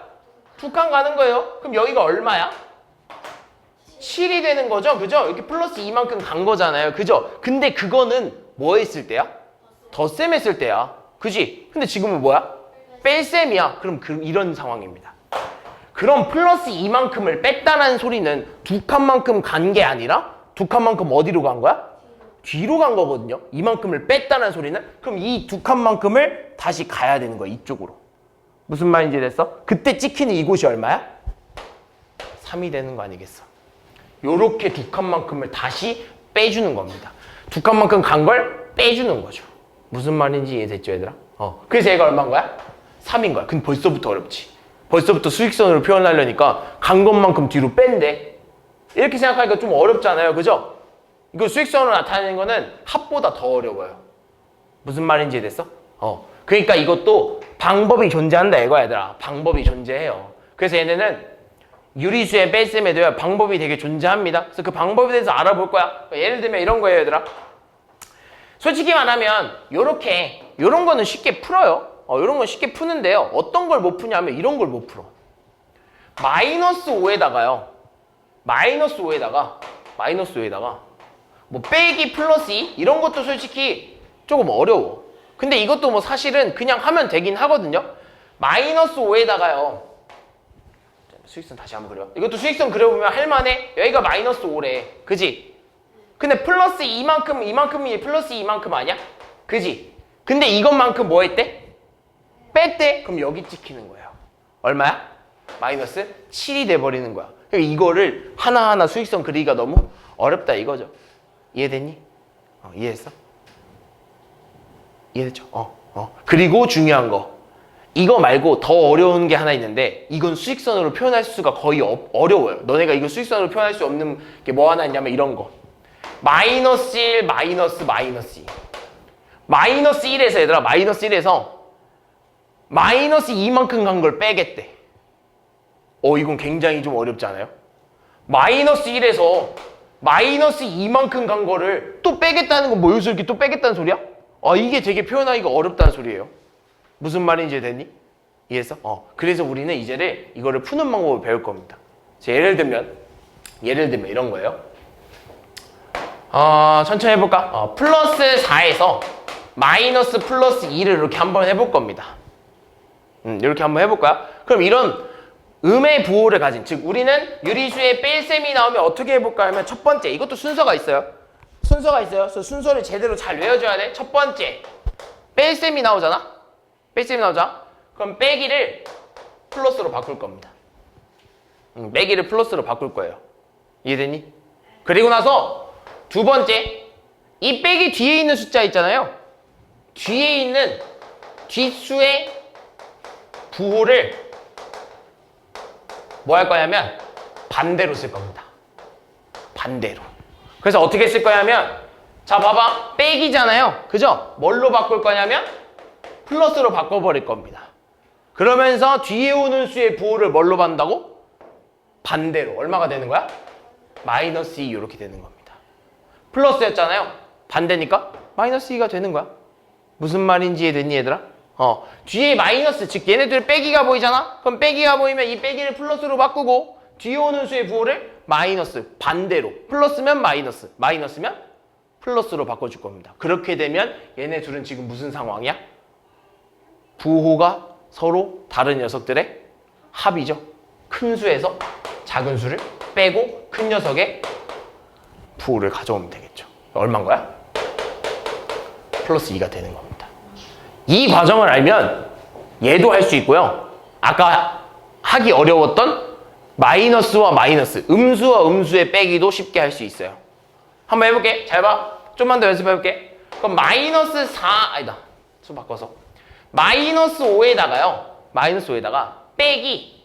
2칸 가는 거예요. 그럼 여기가 얼마야? 7이 되는 거죠? 그죠? 이렇게 플러스 2만큼 간 거잖아요. 그죠? 근데 그거는 뭐 했을 때야? 덧셈 했을 때야. 그지? 근데 지금은 뭐야? 뺄셈이야. 그럼 이런 상황입니다. 그럼 플러스 2만큼을 뺐다는 소리는 2칸만큼 간 게 아니라 2칸만큼 어디로 간 거야? 뒤로 간 거거든요. 이만큼을 뺐다는 소리는. 그럼 이 2칸만큼을 다시 가야 되는 거야. 이쪽으로. 무슨 말인지 됐어? 그때 찍히는 이곳이 얼마야? 3이 되는 거 아니겠어? 요렇게 2칸만큼을 다시 빼주는 겁니다. 2칸만큼 간 걸 빼주는 거죠. 무슨 말인지 이해됐죠, 얘들아? 그래서 얘가 얼마인 거야? 3인 거야. 근데 벌써부터 어렵지. 벌써부터 수직선으로 표현하려니까 간 것만큼 뒤로 뺀대. 이렇게 생각하니까 좀 어렵잖아요. 그죠? 이거 수직선으로 나타내는 거는 합보다 더 어려워요. 무슨 말인지 이해됐어? 그러니까 이것도 방법이 존재한다 이거야, 얘들아. 방법이 존재해요. 그래서 얘네는 유리수의 뺄셈에도요 방법이 되게 존재합니다. 그래서 그 방법에 대해서 알아볼 거야. 예를 들면 이런 거예요, 얘들아. 솔직히 말하면 요런 거는 쉽게 풀어요. 요런 건 쉽게 푸는데요. 어떤 걸 못 푸냐면 이런 걸 못 풀어. 마이너스 5에다가 뭐 빼기 플러스 2 이런 것도 솔직히 조금 어려워. 근데 이것도 뭐 사실은 그냥 하면 되긴 하거든요. 마이너스 5에다가요. 수직선 다시 한번 그려. 이것도 수직선 그려보면 할만해. 여기가 마이너스 5래. 그지? 근데 플러스 2만큼이 플러스 2만큼 아니야? 그지? 근데 이것만큼 뭐 했대? 뺐대? 그럼 여기 찍히는 거예요. 얼마야? 마이너스 7이 돼버리는 거야. 그러니까 이거를 하나하나 수직선 그리기가 너무 어렵다 이거죠. 이해됐니? 이해했어? 이해됐죠? 그리고 중요한 거. 이거 말고 더 어려운 게 하나 있는데 이건 수직선으로 표현할 수가 거의 어려워요. 너네가 이거 수직선으로 표현할 수 없는 게 뭐 하나 있냐면 이런 거. 마이너스 1, 마이너스 2. 마이너스 1에서 얘들아, 마이너스 1에서 마이너스 2만큼 간 걸 빼겠대. 이건 굉장히 좀 어렵지 않아요? 마이너스 1에서 마이너스 2만큼 간 거를 또 빼겠다는 건 뭐 여기서 이렇게 또 빼겠다는 소리야? 이게 되게 표현하기가 어렵다는 소리예요. 무슨 말인지 됐니? 이해했어? 그래서 우리는 이거를 푸는 방법을 배울 겁니다. 예를 들면 이런 거예요. 천천히 해볼까? 플러스 4에서 마이너스 플러스 2를 이렇게 한번 해볼 겁니다. 이렇게 한번 해볼 거야. 그럼 이런 음의 부호를 가진, 즉 우리는 유리수의 뺄셈이 나오면 어떻게 해볼까 하면 첫 번째, 이것도 순서가 있어요. 그래서 순서를 제대로 잘 외워줘야 돼. 첫 번째, 뺄셈이 나오잖아. 그럼 빼기를 플러스로 바꿀 겁니다. 빼기를 플러스로 바꿀 거예요. 이해되니? 그리고 나서 두 번째, 이 빼기 뒤에 있는 숫자 있잖아요. 뒤에 있는 뒷수의 부호를 뭐 할 거냐면 반대로 쓸 겁니다. 반대로. 그래서 어떻게 쓸 거냐면, 자 봐봐, 빼기잖아요. 그죠? 뭘로 바꿀 거냐면 플러스로 바꿔버릴 겁니다. 그러면서 뒤에 오는 수의 부호를 뭘로 받는다고? 반대로. 얼마가 되는 거야? 마이너스 2 이렇게 되는 겁니다. 플러스였잖아요. 반대니까 마이너스 2가 되는 거야. 무슨 말인지 이해됐니 얘들아? 뒤에 마이너스, 즉 얘네들 빼기가 보이잖아? 그럼 빼기가 보이면 이 빼기를 플러스로 바꾸고 뒤에 오는 수의 부호를 마이너스, 반대로 플러스면 마이너스, 마이너스면 플러스로 바꿔줄 겁니다. 그렇게 되면 얘네 둘은 지금 무슨 상황이야? 부호가 서로 다른 녀석들의 합이죠. 큰 수에서 작은 수를 빼고 큰 녀석의 부호를 가져오면 되겠죠. 얼마인 거야? 플러스 2가 되는 겁니다. 이 과정을 알면 얘도 할 수 있고요. 아까 하기 어려웠던 마이너스와 마이너스, 음수와 음수의 빼기도 쉽게 할 수 있어요. 한번 해볼게. 잘 봐. 좀만 더 연습해볼게. 그럼 마이너스 4, 아니다. 수 바꿔서. 마이너스 5에다가요. 마이너스 5에다가 빼기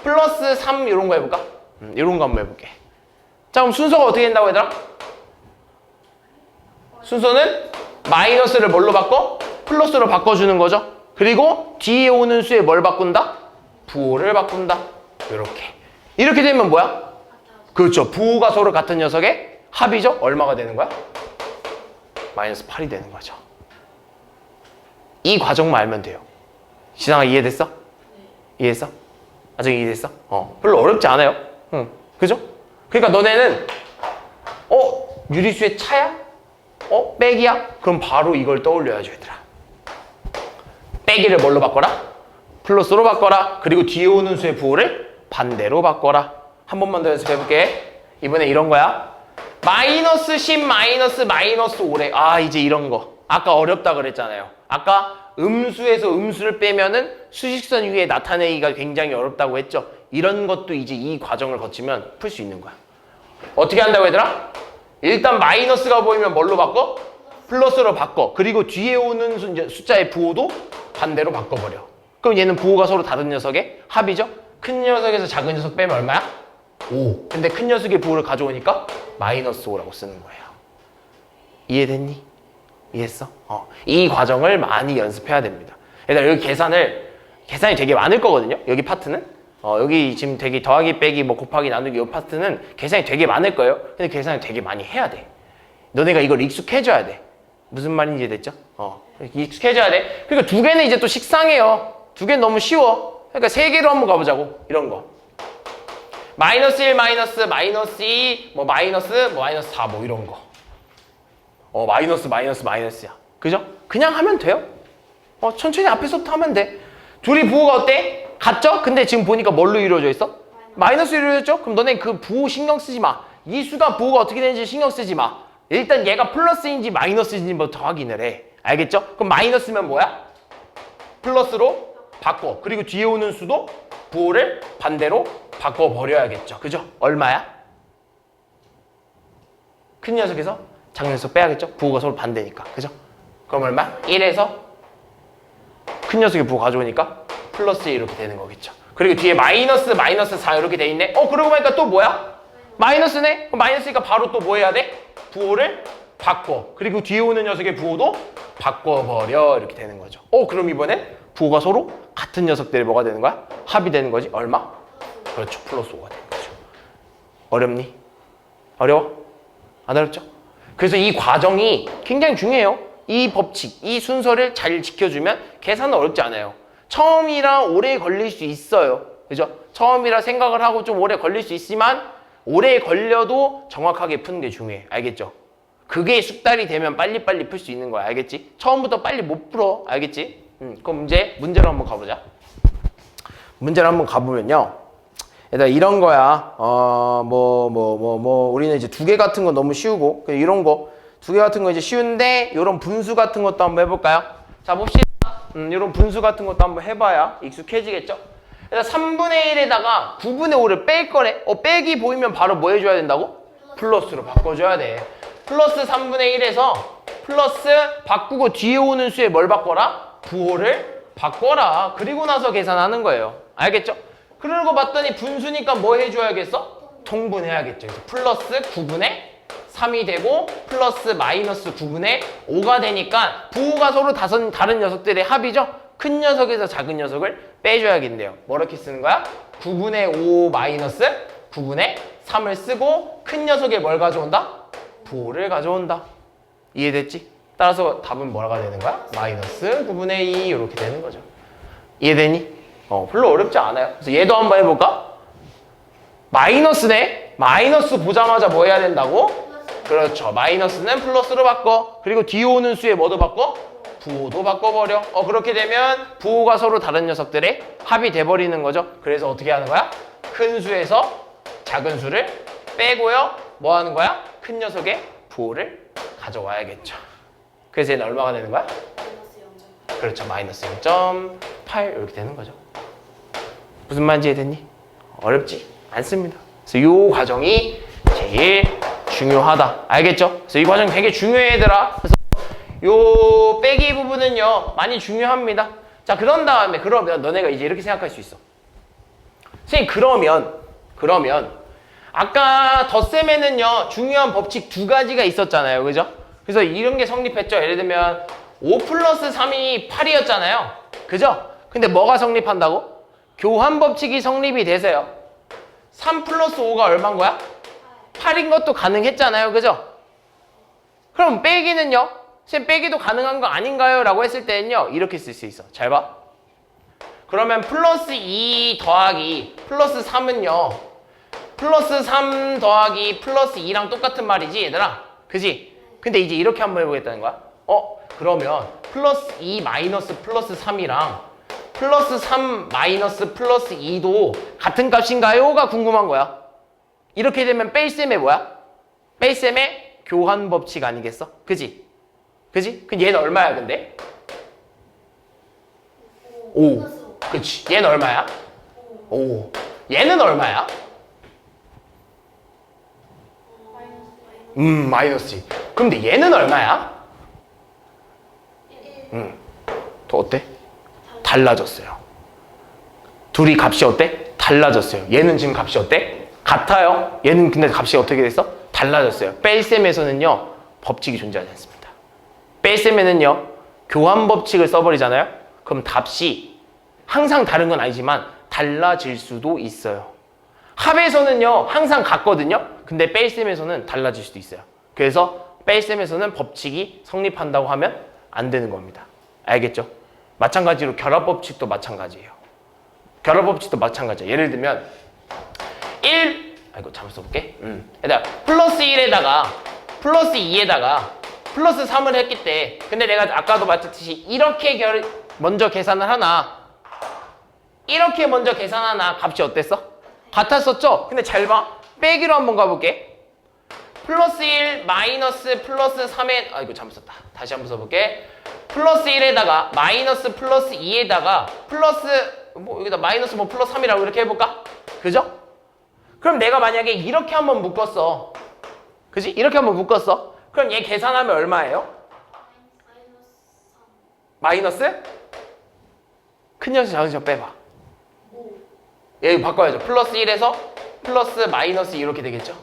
플러스 3 이런 거 해볼까? 이런 거 한번 해볼게. 자, 그럼 순서가 어떻게 된다고 얘들아? 순서는 마이너스를 뭘로 바꿔? 플러스로 바꿔주는 거죠. 그리고 뒤에 오는 수에 뭘 바꾼다? 부호를 바꾼다. 이렇게 되면 뭐야? 그렇죠. 부호가 서로 같은 녀석의 합이죠. 얼마가 되는 거야? 마이너스 8이 되는 거죠. 이 과정만 알면 돼요. 지상아 이해됐어? 이해했어? 아직 이해됐어? 별로 어렵지 않아요. 그죠? 그러니까 너네는 유리수의 차야? 빼기야? 그럼 바로 이걸 떠올려야죠, 얘들아. 빼기를 뭘로 바꿔라? 플러스로 바꿔라. 그리고 뒤에 오는 수의 부호를 반대로 바꿔라. 한 번만 더 연습해볼게. 이번에 이런 거야. 마이너스 10 마이너스 5래. 이제 이런 거. 아까 어렵다 그랬잖아요. 아까 음수에서 음수를 빼면은 수직선 위에 나타내기가 굉장히 어렵다고 했죠. 이런 것도 이제 이 과정을 거치면 풀 수 있는 거야. 어떻게 한다고 얘들아? 일단 마이너스가 보이면 뭘로 바꿔? 플러스로 바꿔. 그리고 뒤에 오는 숫자의 부호도 반대로 바꿔버려. 그럼 얘는 부호가 서로 다른 녀석의 합이죠? 큰 녀석에서 작은 녀석 빼면 얼마야? 5. 근데 큰 녀석의 부호를 가져오니까 마이너스 5라고 쓰는 거예요. 이해됐니? 이해했어? 이 과정을 많이 연습해야 됩니다. 얘들아, 여기 계산이 되게 많을 거거든요. 여기 파트는. 여기 지금 되게 더하기, 빼기, 뭐 곱하기, 나누기 이 파트는 계산이 되게 많을 거예요. 근데 계산을 되게 많이 해야 돼. 너네가 이걸 익숙해져야 돼. 무슨 말인지 됐죠? 익숙해져야 돼. 그러니까 두 개는 이제 또 식상해요. 두 개는 너무 쉬워. 그러니까 세 개로 한번 가보자고. 이런 거. 마이너스 1, 마이너스 2, 마이너스 4, 이런 거. 마이너스야. 그죠? 그냥 하면 돼요. 천천히 앞에서부터 하면 돼. 둘이 부호가 어때? 같죠? 근데 지금 보니까 뭘로 이루어져 있어? 마이너스로 이루어졌죠? 그럼 너네 그 부호 신경 쓰지 마. 이 수가 부호가 어떻게 되는지 신경 쓰지 마. 일단 얘가 플러스인지 마이너스인지부터 확인을 해. 알겠죠? 그럼 마이너스면 뭐야? 플러스로 바꿔. 그리고 뒤에 오는 수도 부호를 반대로 바꿔버려야겠죠. 그죠? 얼마야? 큰 녀석에서 작은 녀석 빼야겠죠? 부호가 서로 반대니까. 그죠? 그럼 얼마? 1에서 큰 녀석의 부호 가져오니까 플러스 1 이렇게 되는 거겠죠. 그리고 뒤에 마이너스 4 이렇게 돼 있네. 그러고 보니까 또 뭐야? 마이너스네? 그럼 마이너스니까 바로 또 뭐 해야 돼? 부호를 바꿔. 그리고 뒤에 오는 녀석의 부호도 바꿔버려. 이렇게 되는 거죠. 그럼 이번엔 부호가 서로 같은 녀석들이 뭐가 되는 거야? 합이 되는 거지. 얼마? 그렇죠. 플러스 5가 되는 거죠. 어렵니? 어려워? 안 어렵죠? 그래서 이 과정이 굉장히 중요해요. 이 법칙, 이 순서를 잘 지켜주면 계산은 어렵지 않아요. 처음이라 오래 걸릴 수 있어요. 그죠? 처음이라 생각을 하고 좀 오래 걸릴 수 있지만 오래 걸려도 정확하게 푸는 게 중요해. 알겠죠? 그게 숙달이 되면 빨리빨리 풀 수 있는 거야. 알겠지? 처음부터 빨리 못 풀어. 알겠지? 그럼 문제로 한번 가보자. 문제를 한번 가보면요. 얘들아, 이런 거야. 우리는 이제 두 개 같은 건 너무 쉬우고, 이런 거, 두 개 같은 거 이제 쉬운데, 이런 분수 같은 것도 한번 해볼까요? 자, 봅시다. 이런 분수 같은 것도 한번 해봐야 익숙해지겠죠? 그래서 3분의 1에다가 9분의 5를 뺄 거래. 빼기 보이면 바로 뭐 해줘야 된다고? 플러스로 바꿔줘야 돼. 플러스 3분의 1에서 플러스 바꾸고 뒤에 오는 수에 뭘 바꿔라? 부호를 바꿔라. 그리고 나서 계산하는 거예요. 알겠죠? 그러고 봤더니 분수니까 뭐 해줘야겠어? 통분해야겠죠. 그래서 플러스 9분의 3이 되고 플러스 마이너스 9분의 5가 되니까 부호가 서로 다른 녀석들의 합이죠? 큰 녀석에서 작은 녀석을 빼줘야겠네요. 뭐렇게 쓰는 거야? 9분의 5 마이너스 9분의 3을 쓰고 큰 녀석에 뭘 가져온다? 부호를 가져온다. 이해됐지? 따라서 답은 뭐가 되는 거야? 마이너스 9분의 2 이렇게 되는 거죠. 이해되니? 별로 어렵지 않아요. 그래서 얘도 한번 해볼까? 마이너스네? 마이너스 보자마자 뭐 해야 된다고? 그렇죠. 마이너스는 플러스로 바꿔. 그리고 뒤에 오는 수에 뭐도 바꿔? 부호도 바꿔버려. 그렇게 되면 부호가 서로 다른 녀석들의 합이 돼버리는 거죠. 그래서 어떻게 하는 거야? 큰 수에서 작은 수를 빼고요. 뭐 하는 거야? 큰 녀석의 부호를 가져와야겠죠. 그래서 얘는 얼마가 되는 거야? 마이너스 0.8. 그렇죠. 마이너스 0.8 이렇게 되는 거죠. 무슨 말인지 이해됐니? 어렵지 않습니다. 그래서 이 과정이 제일 중요하다. 알겠죠? 그래서 이 과정 되게 중요해 얘들아. 그래서 요 빼기 부분은요 많이 중요합니다. 자, 그런 다음에 그러면 너네가 이제 이렇게 생각할 수 있어. 선생님 그러면 아까 덧셈에는요 중요한 법칙 두 가지가 있었잖아요. 그죠? 그래서 이런 게 성립했죠. 예를 들면 5 플러스 3이 8이었잖아요. 그죠? 근데 뭐가 성립한다고? 교환 법칙이 성립이 돼서요. 3 플러스 5가 얼마인 거야? 8인 것도 가능했잖아요. 그죠? 그럼 빼기는요? 선생님 빼기도 가능한 거 아닌가요? 라고 했을 때는요. 이렇게 쓸 수 있어. 잘 봐. 그러면 플러스 2 더하기 플러스 3은요. 플러스 3 더하기 플러스 2랑 똑같은 말이지 얘들아. 그지? 근데 이제 이렇게 한번 해보겠다는 거야. 그러면 플러스 2 마이너스 플러스 3이랑 플러스 3 마이너스 플러스 2도 같은 값인가요?가 궁금한 거야. 이렇게 되면 뺄셈의 뭐야? 뺄셈의 교환 법칙 아니겠어? 그지? 그지? 그럼 얘는 얼마야 근데? 5. 그치. 얘는 얼마야? 5. 얘는 얼마야? 마이너스 2. 근데 얘는 얼마야? 더 어때? 달라졌어요. 둘이 값이 어때? 달라졌어요. 얘는 지금 값이 어때? 같아요. 얘는 근데 값이 어떻게 됐어? 달라졌어요. 뺄셈에서는요 법칙이 존재하지 않습니다. 뺄셈에는요 교환 법칙을 써버리잖아요. 그럼 값이 항상 다른 건 아니지만 달라질 수도 있어요. 합에서는요 항상 같거든요. 근데 뺄셈에서는 달라질 수도 있어요. 그래서 뺄셈에서는 법칙이 성립한다고 하면 안 되는 겁니다. 알겠죠? 마찬가지로 결합법칙도 마찬가지예요. 결합법칙도 마찬가지예요. 예를 들면 1, 잘못 써볼게. 얘들아, 플러스 1에다가 플러스 2에다가 플러스 3을 했기 때 근데 내가 아까도 말했듯이 이렇게 먼저 계산을 하나 이렇게 먼저 계산하나 값이 어땠어? 같았었죠? 근데 잘 봐. 빼기로 한번 가볼게. 플러스 1 마이너스 플러스 3에 잘못 썼다. 다시 한번 써볼게. 플러스 1에다가 마이너스 플러스 2에다가 플러스 여기다 마이너스 플러스 3이라고 이렇게 해볼까? 그죠? 그럼 내가 만약에 이렇게 한번 묶었어. 그지? 이렇게 한번 묶었어. 그럼 얘 계산하면 얼마예요? 마이너스? 큰 녀석 작은 녀석 빼봐. 얘 바꿔야죠. 플러스 1에서 플러스 마이너스 이렇게 되겠죠?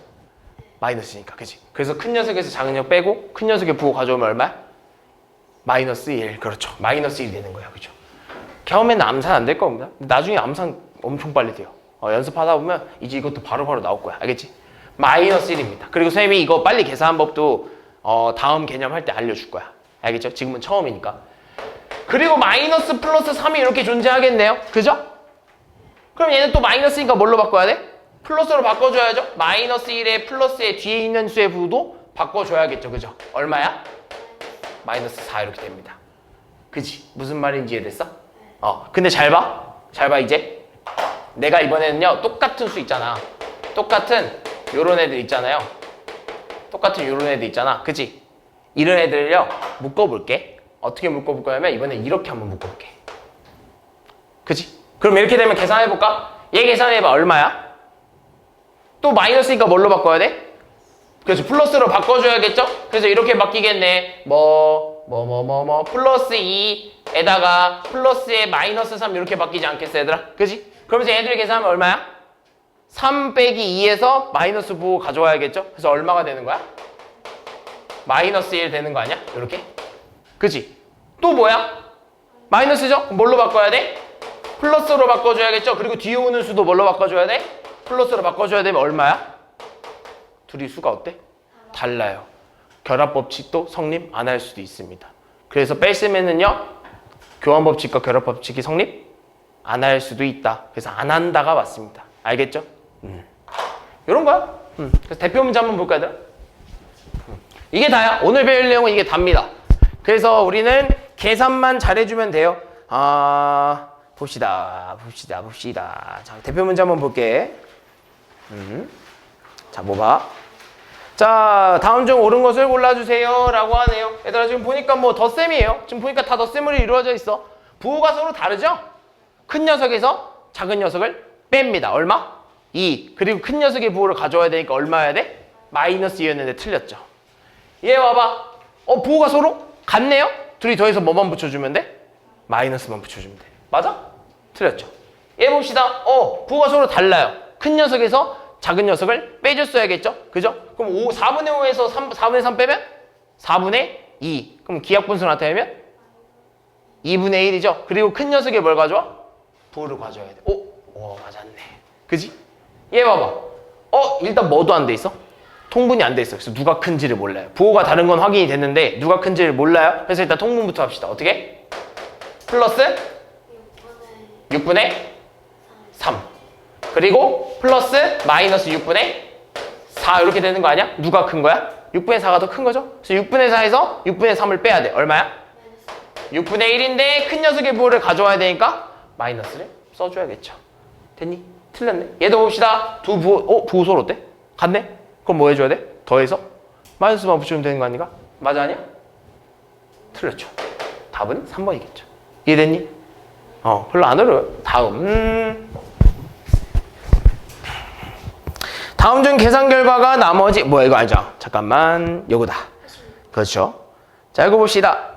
마이너스니까. 그지? 그래서 큰 녀석에서 작은 녀석 빼고 큰 녀석의 부호 가져오면 얼마야? 마이너스 1. 그렇죠. 마이너스 1이 되는 거야. 그죠? 처음에는 암산 안 될 겁니다. 나중에 암산 엄청 빨리 돼요. 연습하다 보면 이제 이것도 바로바로 나올 거야. 알겠지? 마이너스 1입니다. 그리고 선생님이 이거 빨리 계산한 법도 다음 개념 할 때 알려줄 거야. 알겠죠? 지금은 처음이니까. 그리고 마이너스 플러스 3이 이렇게 존재하겠네요. 그죠? 그럼 얘는 또 마이너스니까 뭘로 바꿔야 돼? 플러스로 바꿔줘야죠. 마이너스 1에 플러스의 뒤에 있는 수의 부도 바꿔줘야겠죠. 그죠? 얼마야? 마이너스 4 이렇게 됩니다. 그지? 무슨 말인지 이해됐어? 근데 잘 봐. 잘 봐 이제. 내가 이번에는요 똑같은 수 있잖아. 똑같은 요런 애들 있잖아요. 똑같은 요런 애들 있잖아. 그지? 이런 애들을요 묶어볼게. 어떻게 묶어볼 거냐면 이번엔 이렇게 한번 묶어볼게. 그지? 그럼 이렇게 되면 계산해볼까? 얘 계산해봐. 얼마야? 또 마이너스니까 뭘로 바꿔야 돼? 그래서 플러스로 바꿔줘야겠죠? 그래서 이렇게 바뀌겠네. 플러스 2에다가 플러스에 마이너스 3 이렇게 바뀌지 않겠어 얘들아? 그지? 그러면서 얘들 계산하면 얼마야? 3 빼기 2에서 마이너스 부호 가져와야겠죠? 그래서 얼마가 되는 거야? 마이너스 1 되는 거 아니야? 이렇게? 그지? 또 뭐야? 마이너스죠? 그럼 뭘로 바꿔야 돼? 플러스로 바꿔줘야겠죠? 그리고 뒤에 오는 수도 뭘로 바꿔줘야 돼? 플러스로 바꿔줘야 되면 얼마야? 둘이 수가 어때? 달라요. 결합 법칙도 성립 안 할 수도 있습니다. 그래서 뺄셈에는요 교환 법칙과 결합 법칙이 성립 안 할 수도 있다. 그래서 안 한다가 맞습니다. 알겠죠? 이런 거야. 그래서 대표 문제 한번 볼까 얘들아? 이게 다야. 오늘 배울 내용은 이게 답니다. 그래서 우리는 계산만 잘해주면 돼요. 봅시다. 자, 대표 문제 한번 볼게. 자, 뭐 봐? 자, 다음 중 옳은 것을 골라주세요 라고 하네요. 얘들아 지금 보니까 뭐 덧셈이에요. 지금 보니까 다 덧셈으로 이루어져 있어. 부호가 서로 다르죠? 큰 녀석에서 작은 녀석을 뺍니다. 얼마? 2. 그리고 큰 녀석의 부호를 가져와야 되니까 얼마여야 돼? 마이너스 2였는데 틀렸죠. 얘 와봐. 부호가 서로 같네요? 둘이 더해서 뭐만 붙여주면 돼? 마이너스만 붙여주면 돼. 맞아? 틀렸죠. 얘 봅시다. 부호가 서로 달라요. 큰 녀석에서 작은 녀석을 빼줬어야겠죠? 그죠? 그럼 4분의 5에서 4분의 3 빼면? 4분의 2. 그럼 기하분수 나타내면? 2분의 1이죠? 그리고 큰 녀석에 뭘 가져와? 부호를 가져와야 돼. 맞았네. 그지? 얘 봐봐. 일단 뭐도 안 돼 있어? 통분이 안 돼 있어. 그래서 누가 큰지를 몰라요. 부호가 다른 건 확인이 됐는데 누가 큰지를 몰라요. 그래서 일단 통분부터 합시다. 어떻게? 플러스 6분의 3. 그리고 플러스 마이너스 6분의 4 이렇게 되는 거 아니야? 누가 큰 거야? 6분의 4가 더 큰 거죠? 그래서 6분의 4에서 6분의 3을 빼야 돼. 얼마야? 6분의 1인데 큰 녀석의 부호를 가져와야 되니까 마이너스를 써줘야겠죠. 됐니? 틀렸네. 얘도 봅시다. 두 부호, 부호 서로 어때? 같네? 그럼 뭐 해줘야 돼? 더해서 마이너스만 붙이면 되는 거 아닌가? 맞아 아니야? 틀렸죠. 답은 3번이겠죠. 이해됐니? 별로 안 어려워요. 다음 중 계산 결과가 나머지 이거 알죠? 잠깐만 요거다. 그렇죠. 자 이거 봅시다.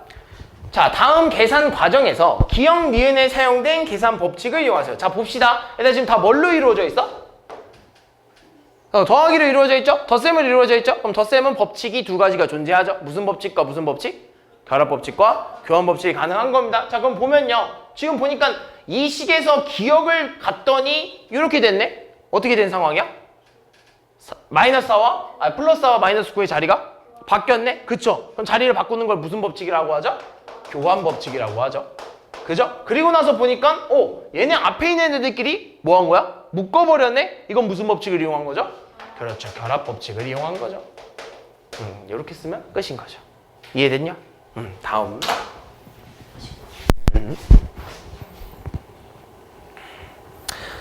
자 다음 계산 과정에서 기억 니은에 사용된 계산 법칙을 이용하세요. 자 봅시다. 얘들 지금 다 뭘로 이루어져 있어? 더하기로 이루어져 있죠? 덧셈으로 이루어져 있죠? 그럼 덧셈은 법칙이 두 가지가 존재하죠. 무슨 법칙과 무슨 법칙? 결합 법칙과 교환 법칙이 가능한 겁니다. 자 그럼 보면요. 지금 보니까 이 식에서 기억을 갖더니 이렇게 됐네? 어떻게 된 상황이야? 마이너스 4와 플러스 4와 마이너스 9의 자리가 바뀌었네? 그쵸? 그럼 자리를 바꾸는 걸 무슨 법칙이라고 하죠? 교환 법칙이라고 하죠. 그죠? 그리고 나서 보니까 얘네 앞에 있는 애들끼리 뭐 한 거야? 묶어버렸네? 이건 무슨 법칙을 이용한 거죠? 그렇죠. 결합 법칙을 이용한 거죠. 이렇게 쓰면 끝인 거죠. 이해됐냐? 다음.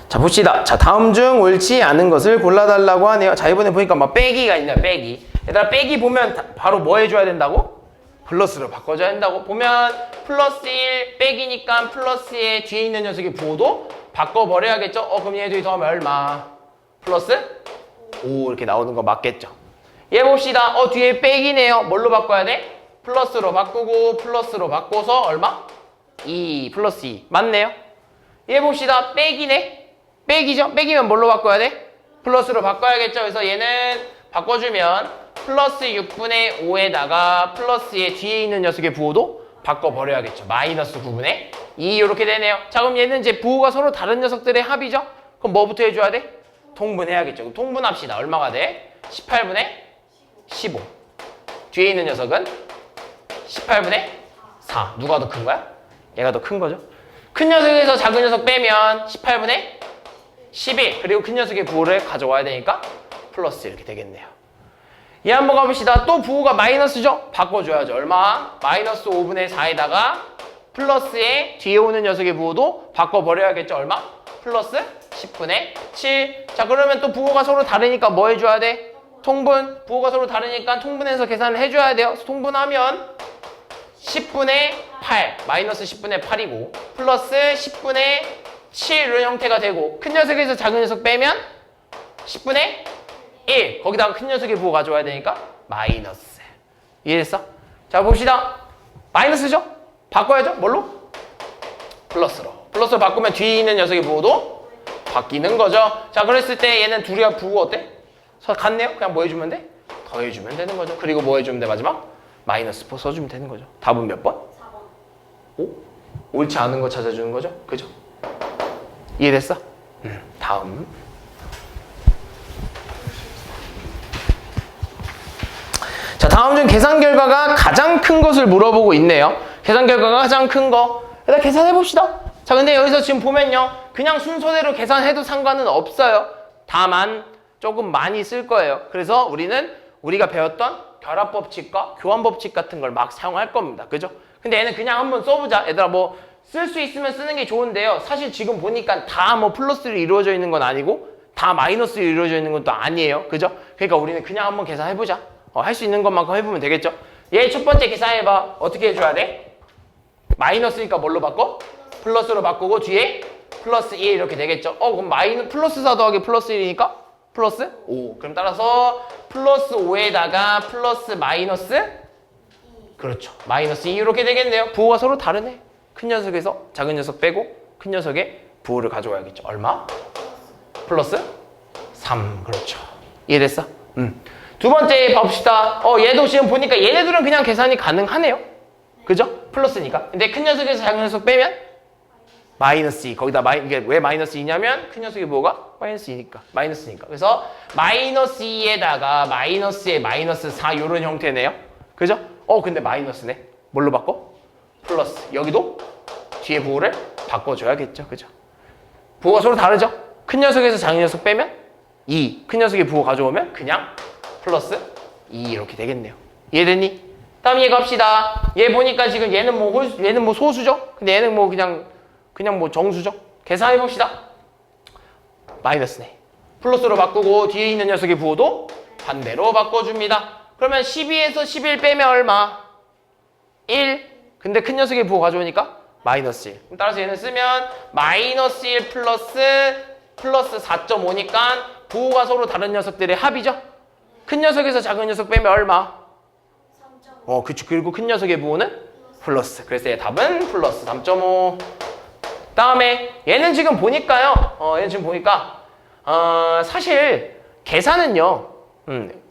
자 봅시다. 자 다음 중 옳지 않은 것을 골라달라고 하네요. 자 이번에 보니까 막 빼기가 있네요. 빼기. 얘들아 빼기 보면 바로 뭐 해줘야 된다고? 플러스로 바꿔줘야 된다고. 보면 플러스 1 빼기니까 플러스의 뒤에 있는 녀석의 부호도 바꿔버려야겠죠? 그럼 얘 둘이 더하면 얼마? 플러스 5 이렇게 나오는 거 맞겠죠? 얘 봅시다. 뒤에 빼기네요. 뭘로 바꿔야 돼? 플러스로 바꾸고 플러스로 바꿔서 얼마? 2 플러스 2 맞네요. 얘 봅시다. 빼기네. 빼기죠? 빼기면 뭘로 바꿔야 돼? 플러스로 바꿔야겠죠? 그래서 얘는 바꿔주면 플러스 6분의 5에다가 플러스의 뒤에 있는 녀석의 부호도 바꿔버려야겠죠. 마이너스 9분의 2 이렇게 되네요. 자 그럼 얘는 이제 부호가 서로 다른 녀석들의 합이죠? 그럼 뭐부터 해줘야 돼? 통분해야겠죠. 그럼 통분합시다. 얼마가 돼? 18분의 15. 뒤에 있는 녀석은 18분의 4. 누가 더 큰 거야? 얘가 더 큰 거죠. 큰 녀석에서 작은 녀석 빼면 18분의 11. 그리고 큰 녀석의 부호를 가져와야 되니까 플러스 이렇게 되겠네요. 얘 한번 가봅시다. 또 부호가 마이너스죠? 바꿔줘야죠. 얼마? 마이너스 5분의 4에다가 플러스에 뒤에 오는 녀석의 부호도 바꿔버려야겠죠. 얼마? 플러스 10분의 7. 자 그러면 또 부호가 서로 다르니까 뭐 해줘야 돼? 통분. 부호가 서로 다르니까 통분해서 계산을 해줘야 돼요. 그래서 통분하면 10분의 8 마이너스 10분의 8이고 플러스 10분의 7 이런 형태가 되고 큰 녀석에서 작은 녀석 빼면 10분의 1 거기다가 큰 녀석의 부호 가져와야 되니까 마이너스. 이해됐어? 자 봅시다. 마이너스죠? 바꿔야죠. 뭘로? 플러스로. 플러스로 바꾸면 뒤에 있는 녀석의 부호도 바뀌는 거죠. 자 그랬을 때 얘는 둘이 부호 어때? 같네요? 그냥 뭐 해주면 돼? 더해주면 되는 거죠. 그리고 뭐 해주면 돼? 마지막? 마이너스 4 써주면 되는 거죠. 답은 몇 번? 4번. 5? 옳지 않은 거 찾아주는 거죠. 그죠? 이해됐어? 다음. 자 다음 중 계산 결과가 가장 큰 것을 물어보고 있네요. 계산 결과가 가장 큰 거. 일단 계산해 봅시다. 자, 근데 여기서 지금 보면요. 그냥 순서대로 계산해도 상관은 없어요. 다만 조금 많이 쓸 거예요. 그래서 우리가 배웠던 결합법칙과 교환법칙 같은 걸 막 사용할 겁니다. 그죠? 근데 얘는 그냥 한번 써보자. 얘들아 뭐 쓸 수 있으면 쓰는 게 좋은데요. 사실 지금 보니까 다 뭐 플러스로 이루어져 있는 건 아니고 다 마이너스로 이루어져 있는 것도 아니에요. 그죠? 그러니까 우리는 그냥 한번 계산해보자. 할 수 있는 것만큼 해보면 되겠죠? 얘 첫 번째 계산해봐. 어떻게 해줘야 돼? 마이너스니까 뭘로 바꿔? 플러스로 바꾸고 뒤에 플러스 1 이렇게 되겠죠? 그럼 플러스 4 더하기 플러스 1이니까 플러스 5. 그럼 따라서 플러스 5에다가 플러스 마이너스 그렇죠. 마이너스 2 이렇게 되겠네요. 부호가 서로 다르네. 큰 녀석에서 작은 녀석 빼고 큰 녀석에 부호를 가져와야겠죠. 얼마? 플러스 3. 그렇죠. 이해됐어? 두 번째 봅시다. 얘도 지금 보니까 얘네들은 그냥 계산이 가능하네요. 그죠? 플러스니까. 근데 큰 녀석에서 작은 녀석 빼면 마이너스 2. 거기다 이게 왜 마이너스 2냐면 큰 녀석의 부호가 마이너스니까. 그래서 마이너스 2에다가 마이너스에 마이너스 4 이런 형태네요. 그죠? 근데 마이너스네. 뭘로 바꿔? 플러스. 여기도 뒤에 부호를 바꿔줘야겠죠. 그죠? 부호가 서로 다르죠? 큰 녀석에서 작은 녀석 빼면 2. 큰 녀석의 부호 가져오면 그냥 플러스 2 이렇게 되겠네요. 이해됐니? 다음 얘기 합시다. 얘 보니까 지금 얘는 뭐 소수죠? 근데 얘는 뭐 그냥 뭐 정수죠? 계산해 봅시다. 마이너스네. 플러스로 바꾸고 뒤에 있는 녀석의 부호도 반대로 바꿔줍니다. 그러면 12에서 11 빼면 얼마? 1. 근데 큰 녀석의 부호 가져오니까 마이너스 1. 따라서 얘는 쓰면 마이너스 1 플러스 4.5니까 부호가 서로 다른 녀석들의 합이죠? 큰 녀석에서 작은 녀석 빼면 얼마? 3.5. 그쵸. 그리고 큰 녀석의 부호는 플러스. 그래서 얘 답은 플러스 3.5. 다음에 얘는 지금 보니까요. 사실 계산은요.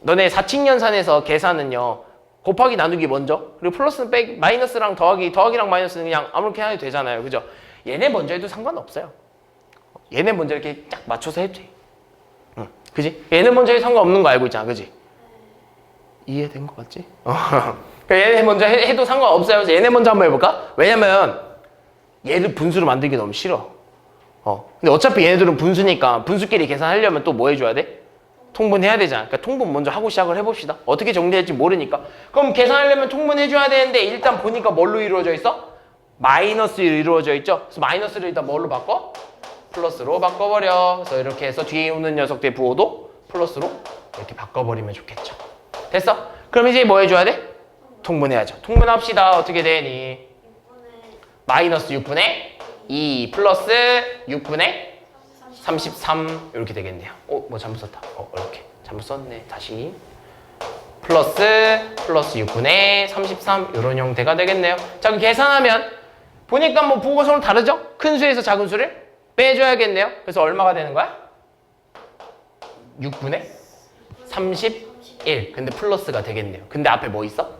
너네 사칙연산에서 계산은요. 곱하기 나누기 먼저. 그리고 플러스는 빼기, 마이너스랑 더하기랑 마이너스는 그냥 아무렇게 해도 되잖아요. 그죠? 얘네 먼저 해도 상관없어요. 얘네 먼저 이렇게 쫙 맞춰서 해도 돼. 그지? 얘네 먼저 해도 상관없는 거 알고 있잖아. 그지? 이해된 거 같지? 얘네 먼저 해도 상관없어요. 그래서 얘네 먼저 한번 해볼까? 왜냐면 얘를 분수로 만들기 너무 싫어. 근데 어차피 얘네들은 분수니까 분수끼리 계산하려면 또 뭐 해줘야 돼? 통분해야 되잖아. 그러니까 통분 먼저 하고 시작을 해봅시다. 어떻게 정리할지 모르니까. 그럼 계산하려면 통분해줘야 되는데 일단 보니까 뭘로 이루어져 있어? 마이너스로 이루어져 있죠? 그래서 마이너스를 일단 뭘로 바꿔? 플러스로 바꿔버려. 그래서 이렇게 해서 뒤에 오는 녀석들 부호도 플러스로 이렇게 바꿔버리면 좋겠죠. 됐어? 그럼 이제 뭐 해줘야 돼? 통분해야죠. 통분합시다. 어떻게 되니? 6분의 마이너스 6분의 2 플러스 6분의 33 이렇게 되겠네요. 뭐 잘못 썼다. 이렇게 잘못 썼네. 다시 플러스 6분의 33 이런 형태가 되겠네요. 자, 그럼 계산하면 보니까 뭐 부호가 서로 다르죠? 큰 수에서 작은 수를 빼줘야겠네요. 그래서 얼마가 되는 거야? 6분의 31. 근데 플러스가 되겠네요. 근데 앞에 뭐 있어?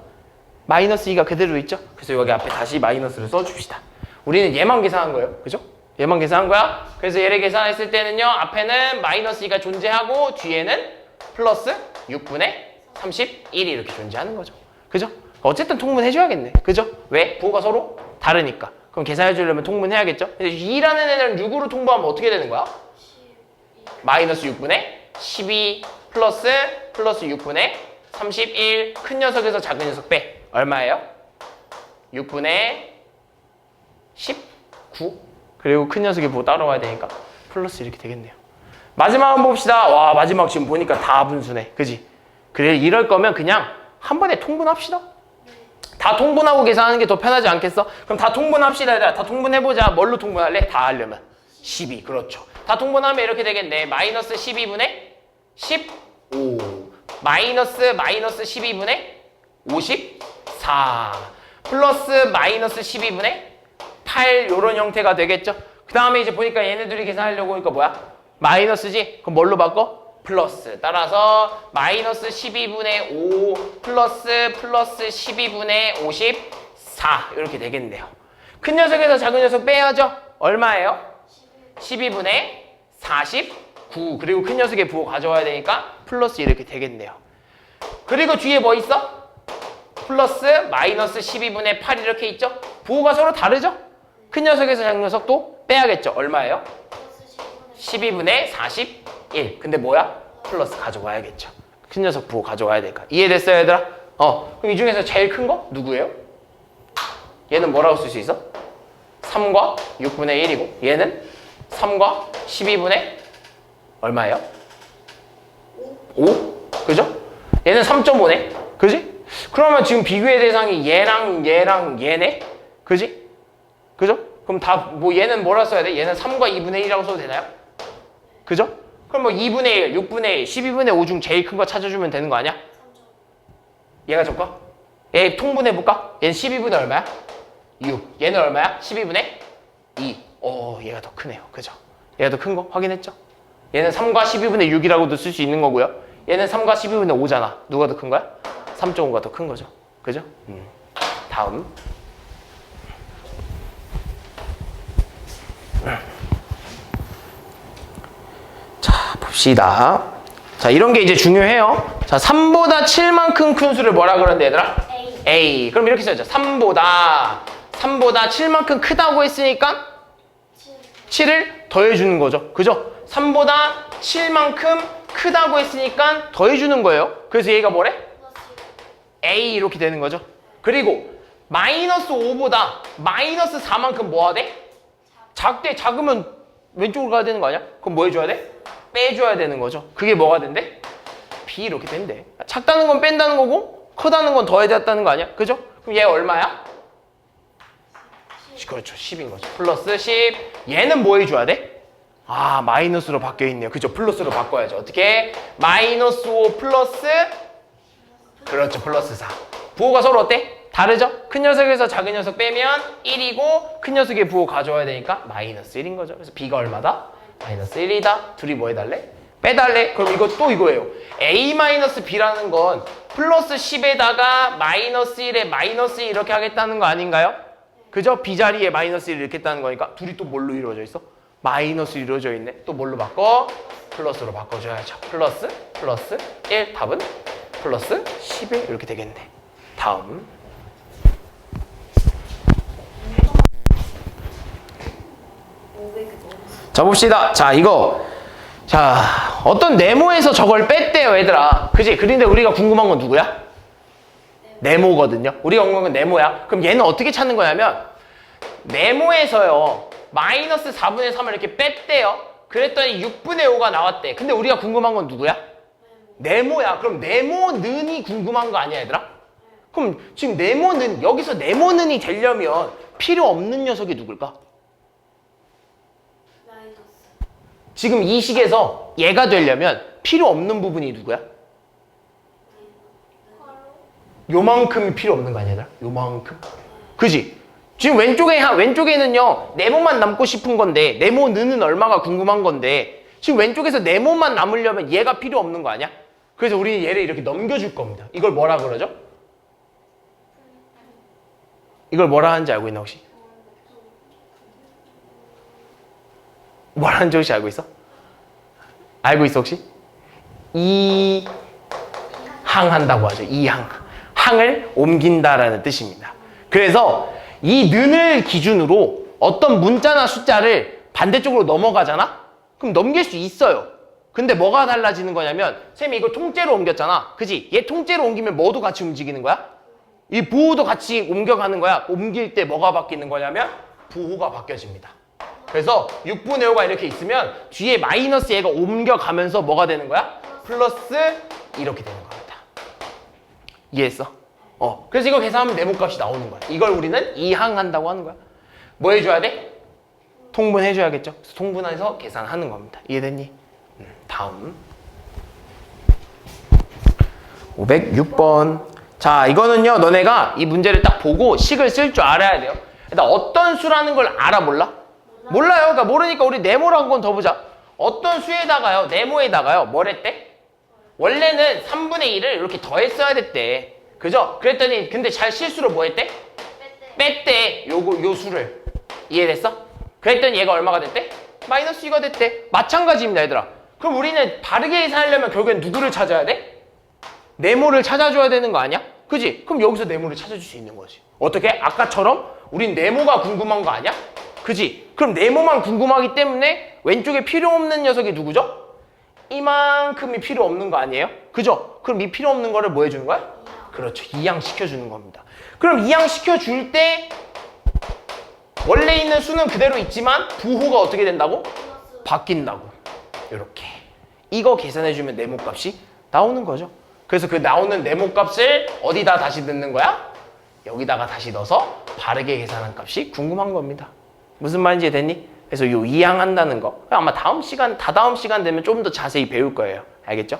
마이너스 2가 그대로 있죠? 그래서 여기 앞에 다시 마이너스를 써줍시다. 우리는 얘만 계산한 거예요. 그죠? 얘만 계산한 거야. 그래서 얘를 계산했을 때는요. 앞에는 마이너스 2가 존재하고 뒤에는 플러스 6분의 31이 이렇게 존재하는 거죠. 그죠? 어쨌든 통분해줘야겠네. 그죠? 왜? 부호가 서로 다르니까. 그럼 계산해주려면 통분해야겠죠? 2라는 애는 6으로 통분하면 어떻게 되는 거야? 마이너스 6분의 12 플러스 6분의 31 큰 녀석에서 작은 녀석 빼. 얼마예요? 6분의 19 그리고 큰 녀석이 뭐 따라와야 되니까 플러스 이렇게 되겠네요. 마지막 한번 봅시다. 와, 마지막 지금 보니까 다 분수네. 그지? 그래, 이럴 거면 그냥 한 번에 통분합시다. 다 통분하고 계산하는 게 더 편하지 않겠어? 그럼 다 통분합시다. 얘들아. 다 통분해보자. 뭘로 통분할래? 다 하려면 12. 그렇죠. 다 통분하면 이렇게 되겠네. 마이너스 12분의 15 마이너스 12분의 54 플러스 마이너스 12분의 8 이런 형태가 되겠죠. 그 다음에 이제 보니까 얘네들이 계산하려고 하니까 뭐야? 마이너스지? 그럼 뭘로 바꿔? 플러스. 따라서 마이너스 12분의 5 플러스 12분의 54 이렇게 되겠네요. 큰 녀석에서 작은 녀석 빼야죠. 얼마예요? 12분의 49 그리고 큰 녀석의 부호 가져와야 되니까 플러스 이렇게 되겠네요. 그리고 뒤에 뭐 있어? 플러스 마이너스 12분의 8 이렇게 있죠? 부호가 서로 다르죠? 큰 녀석에서 작은 녀석도 빼야겠죠? 얼마예요? 플러스 12분의 10분의 41. 근데 뭐야? 플러스 가져와야겠죠. 큰 녀석 부호 가져와야 될까? 이해됐어요, 얘들아? 그럼 이 중에서 제일 큰 거 누구예요? 얘는 뭐라고 쓸 수 있어? 3과 6분의 1이고 얘는 3과 12분의 얼마예요? 5? 그죠? 얘는 3.5네. 그지? 그러면 지금 비교의 대상이 얘랑 얘네? 그지? 그죠? 그럼 다 뭐 얘는 뭐라 써야 돼? 얘는 3과 2분의 1이라고 써도 되나요? 그죠? 그럼 뭐 2분의 1, 6분의 1, 12분의 5 중 제일 큰 거 찾아주면 되는 거 아니야? 3점. 얘가 줄까? 얘 통분해볼까? 얘는 12분의 얼마야? 6. 얘는 얼마야? 12분의 2. 얘가 더 크네요. 그죠? 얘가 더 큰 거 확인했죠? 얘는 3과 12분의 6이라고도 쓸 수 있는 거고요. 얘는 3과 12분의 5잖아. 누가 더 큰 거야? 3.5가 더 큰 거죠. 그죠? 다음. 자, 봅시다. 자, 이런 게 이제 중요해요. 자, 3보다 7만큼 큰 수를 뭐라 그러는데, 얘들아? A. A. 그럼 이렇게 써야죠. 3보다 7만큼 크다고 했으니까 7. 7을 더해주는 거죠. 그죠? 3보다 7만큼 크다고 했으니까 더해주는 거예요. 그래서 얘가 뭐래? 플러스 A 이렇게 되는 거죠. 그리고 마이너스 5보다 마이너스 4만큼 뭐 하대? 작대. 작으면 왼쪽으로 가야 되는 거 아니야? 그럼 뭐 해줘야 돼? 빼줘야 되는 거죠. 그게 뭐가 된대? B 이렇게 된대. 작다는 건 뺀다는 거고 크다는 건 더해야 된다는 거 아니야? 그죠? 그럼 얘 얼마야? 그렇죠. 10인 거죠. 플러스 10. 얘는 뭐 해줘야 돼? 마이너스로 바뀌어 있네요. 그죠? 플러스로 바꿔야죠. 어떻게? 마이너스 5 플러스 그렇죠. 플러스 4. 부호가 서로 어때? 다르죠? 큰 녀석에서 작은 녀석 빼면 1이고 큰 녀석의 부호 가져와야 되니까 마이너스 1인 거죠. 그래서 B가 얼마다? 마이너스 1이다. 둘이 뭐 해달래? 빼달래? 그럼 이거 또 이거예요. A-B라는 건 플러스 10에다가 마이너스 1에 마이너스 1 이렇게 하겠다는 거 아닌가요? 그죠? B 자리에 마이너스 1 이렇게 했다는 거니까 둘이 또 뭘로 이루어져 있어? 마이너스 이루어져 있네. 또 뭘로 바꿔? 플러스로 바꿔줘야죠. 플러스 1. 답은 플러스 11 이렇게 되겠네. 다음. 자, 봅시다. 자, 이거. 자, 어떤 네모에서 저걸 뺐대요, 얘들아. 그지? 그런데 우리가 궁금한 건 누구야? 네모거든요. 우리가 궁금한 건 네모야. 그럼 얘는 어떻게 찾는 거냐면 네모에서요. 마이너스 4분의 3을 이렇게 뺐대요. 그랬더니 6분의 5가 나왔대. 근데 우리가 궁금한 건 누구야? 네모야. 그럼 네모는이 궁금한 거 아니야, 얘들아? 그럼 지금 네모는, 여기서 네모는이 되려면 필요 없는 녀석이 누굴까? 마이너스. 지금 이 식에서 얘가 되려면 필요 없는 부분이 누구야? 요만큼이 필요 없는 거 아니야, 얘들아? 요만큼. 그지? 지금 왼쪽에는요, 네모만 남고 싶은 건데, 네모는 얼마가 궁금한 건데, 지금 왼쪽에서 네모만 남으려면 얘가 필요 없는 거 아니야? 그래서 우리는 얘를 이렇게 넘겨줄 겁니다. 이걸 뭐라 그러죠? 이걸 뭐라 하는지 알고 있나, 혹시? 뭐라 하는지 혹시 알고 있어? 알고 있어, 혹시? 이항한다고 하죠. 이항. 항을 옮긴다라는 뜻입니다. 그래서 이 는을 기준으로 어떤 문자나 숫자를 반대쪽으로 넘어가잖아? 그럼 넘길 수 있어요. 근데 뭐가 달라지는 거냐면 쌤이 이거 통째로 옮겼잖아. 그지? 얘 통째로 옮기면 뭐도 같이 움직이는 거야? 이 부호도 같이 옮겨가는 거야. 옮길 때 뭐가 바뀌는 거냐면 부호가 바뀌어집니다. 그래서 6분의 5가 이렇게 있으면 뒤에 마이너스 얘가 옮겨가면서 뭐가 되는 거야? 플러스 이렇게 되는 겁니다. 이해했어? 그래서 이거 계산하면 네모값이 나오는 거야. 이걸 우리는 이항한다고 하는 거야. 뭐 해줘야 돼? 통분해줘야겠죠. 그래서 통분해서 계산하는 겁니다. 이해됐니? 다음 506번. 자, 이거는요, 너네가 이 문제를 딱 보고 식을 쓸 줄 알아야 돼요. 일단 어떤 수라는 걸 알아, 몰라? 몰라요. 그러니까 모르니까 우리 네모로 한 번 더 보자. 어떤 수에다가요, 네모에다가요, 뭘 했대? 원래는 3분의 1을 이렇게 더했어야 됐대. 그죠? 그랬더니 근데 잘 실수로 뭐 했대? 뺐대. 요 수를. 이해됐어? 그랬더니 얘가 얼마가 됐대? 마이너스 2가 됐대. 마찬가지입니다, 얘들아. 그럼 우리는 바르게 계산하려면 결국엔 누구를 찾아야 돼? 네모를 찾아줘야 되는 거 아니야? 그지? 그럼 여기서 네모를 찾아줄 수 있는 거지. 어떻게? 아까처럼 우린 네모가 궁금한 거 아니야? 그지? 그럼 네모만 궁금하기 때문에 왼쪽에 필요 없는 녀석이 누구죠? 이만큼이 필요 없는 거 아니에요? 그죠? 그럼 이 필요 없는 거를 뭐 해주는 거야? 그렇죠. 이항시켜주는 겁니다. 그럼 이항시켜줄 때 원래 있는 수는 그대로 있지만 부호가 어떻게 된다고? 바뀐다고. 이렇게. 이거 계산해주면 네모값이 나오는 거죠. 그래서 그 나오는 네모값을 어디다 다시 넣는 거야? 여기다가 다시 넣어서 바르게 계산한 값이 궁금한 겁니다. 무슨 말인지 됐니? 그래서 요 이항한다는 거 아마 다음 시간 되면 좀 더 자세히 배울 거예요. 알겠죠?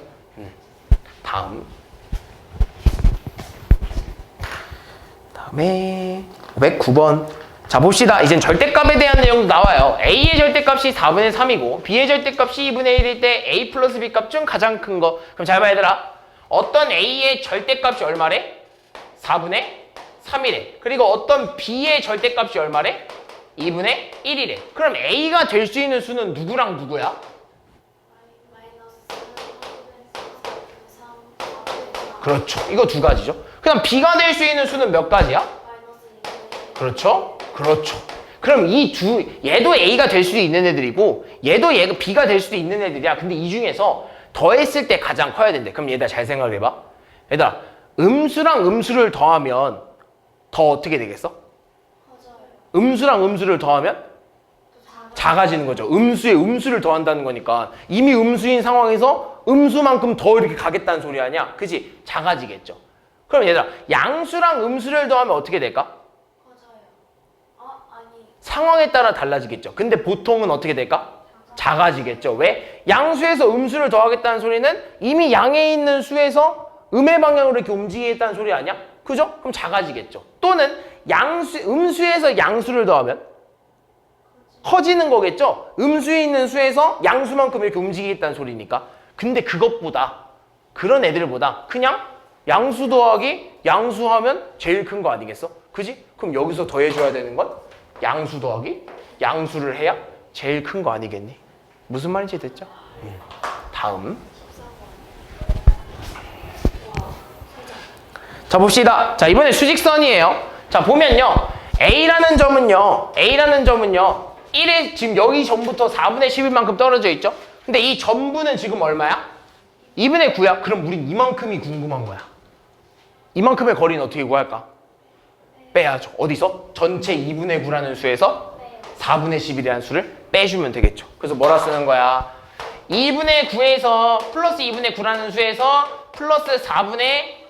다음에 509번. 자 봅시다. 이젠 절대값에 대한 내용도 나와요. A의 절대값이 4분의 3이고 B의 절대값이 2분의 1일 때 A 플러스 B 값 중 가장 큰 거. 그럼 잘 봐 얘들아. 어떤 A의 절대값이 얼마래? 4분의 3이래. 그리고 어떤 B의 절대값이 얼마래? 2분의 1이래. 그럼 A가 될 수 있는 수는 누구랑 누구야? 그렇죠. 이거 두 가지죠. 그럼 B가 될 수 있는 수는 몇 가지야? 그렇죠? 그렇죠. 그럼 얘도 A가 될 수도 있는 애들이고 얘가 B가 될 수도 있는 애들이야. 근데 이 중에서 더했을 때 가장 커야 된대. 그럼 얘들아 잘 생각해봐. 얘들아 음수랑 음수를 더하면 더 어떻게 되겠어? 음수랑 음수를 더하면 작아지는 거죠. 음수에 음수를 더한다는 거니까 이미 음수인 상황에서 음수만큼 더 이렇게 가겠다는 소리 아니야? 그치? 작아지겠죠. 그럼 얘들아 양수랑 음수를 더하면 어떻게 될까? 상황에 따라 달라지겠죠. 근데 보통은 어떻게 될까? 작아지겠죠. 왜? 양수에서 음수를 더하겠다는 소리는 이미 양에 있는 수에서 음의 방향으로 이렇게 움직이겠다는 소리 아니야? 그죠? 그럼 작아지겠죠. 또는 음수에서 양수를 더하면 커지는 거겠죠? 음수에 있는 수에서 양수만큼 이렇게 움직이겠다는 소리니까. 근데 그것보다 그런 애들보다 그냥 양수 더하기 양수하면 제일 큰 거 아니겠어? 그지? 그럼 여기서 더해줘야 되는 건 양수 더하기 양수를 해야 제일 큰 거 아니겠니? 무슨 말인지 됐죠? 다음. 자 봅시다. 자 이번에 수직선이에요. 자 보면요. A라는 점은요 1에 지금 여기 전부터 4분의 11만큼 떨어져 있죠? 근데 이 전부는 지금 얼마야? 2분의 9야? 그럼 우린 이만큼이 궁금한 거야. 이만큼의 거리는 어떻게 구할까? 빼야죠. 어디서? 전체 2분의 9라는 수에서 4분의 11이라는 수를 빼주면 되겠죠. 그래서 뭐라 쓰는 거야? 2분의 9에서 플러스 2분의 9라는 수에서 플러스 4분의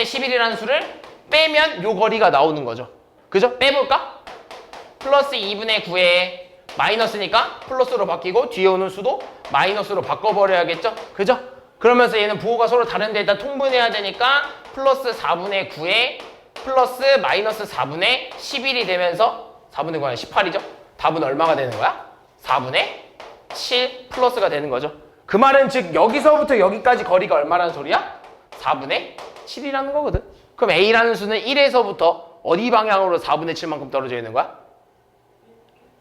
11이라는 수를 빼면 요 거리가 나오는 거죠. 그죠? 빼볼까? 플러스 2분의 9에 마이너스니까 플러스로 바뀌고 뒤에 오는 수도 마이너스로 바꿔버려야겠죠? 그죠? 그러면서 얘는 부호가 서로 다른데 일단 통분해야 되니까 플러스 4분의 9에 플러스 마이너스 4분의 11이 되면서 4분의 9가 18이죠? 답은 얼마가 되는 거야? 4분의 7 플러스가 되는 거죠. 그 말은 즉 여기서부터 여기까지 거리가 얼마라는 소리야? 4분의 7이라는 거거든. 그럼 A라는 수는 1에서부터 어디 방향으로 4분의 7만큼 떨어져 있는 거야?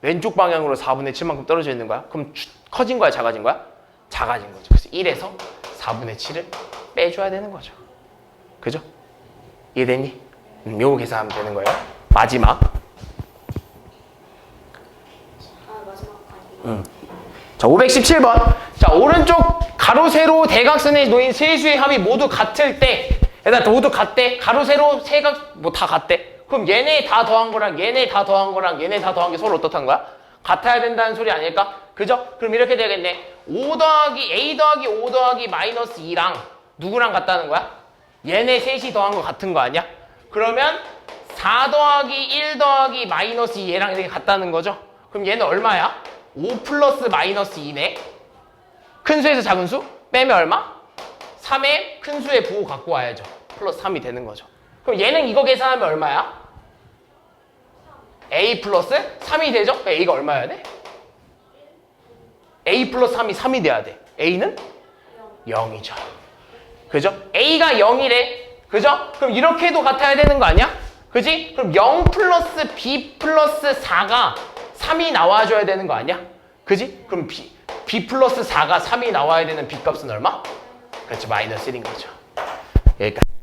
왼쪽 방향으로 4분의 7만큼 떨어져 있는 거야? 그럼 커진 거야? 작아진 거야? 작아진 거죠. 그래서 1에서 4분의 7을 빼줘야 되는 거죠. 그죠? 이해됐니? 요거 계산하면 되는 거예요. 마지막. 자 517번. 자 오른쪽 가로 세로 대각선에 놓인 세 수의 합이 모두 같을 때 얘들아 모두 같대. 가로 세로 세각 뭐 다 같대. 그럼 얘네 다 더한 거랑 얘네 다 더한 거랑 얘네 다 더한 게 서로 어떻다는 거야? 같아야 된다는 소리 아닐까? 그죠? 그럼 이렇게 되겠네. 5 더하기 A 더하기 5 더하기 마이너스 2랑 누구랑 같다는 거야? 얘네 셋이 더한 거 같은 거 아니야? 그러면 4 더하기 1 더하기 마이너스 2 얘랑 이렇게 같다는 거죠? 그럼 얘는 얼마야? 5 플러스 마이너스 2네. 큰 수에서 작은 수? 빼면 얼마? 3의 큰 수의 부호 갖고 와야죠. 플러스 3이 되는 거죠. 그럼 얘는 이거 계산하면 얼마야? A 플러스 3이 되죠? A가 얼마여야 돼? A 플러스 3이 3이 돼야 돼. A는 0이죠. 그죠? A가 0이래. 그죠? 그럼 이렇게도 같아야 되는 거 아니야? 그지? 그럼 0 플러스 B 플러스 4가 3이 나와줘야 되는 거 아니야? 그지? 그럼 B 플러스 4가 3이 나와야 되는 B 값은 얼마? 그렇지, 마이너스 1인 거죠. 여기까지.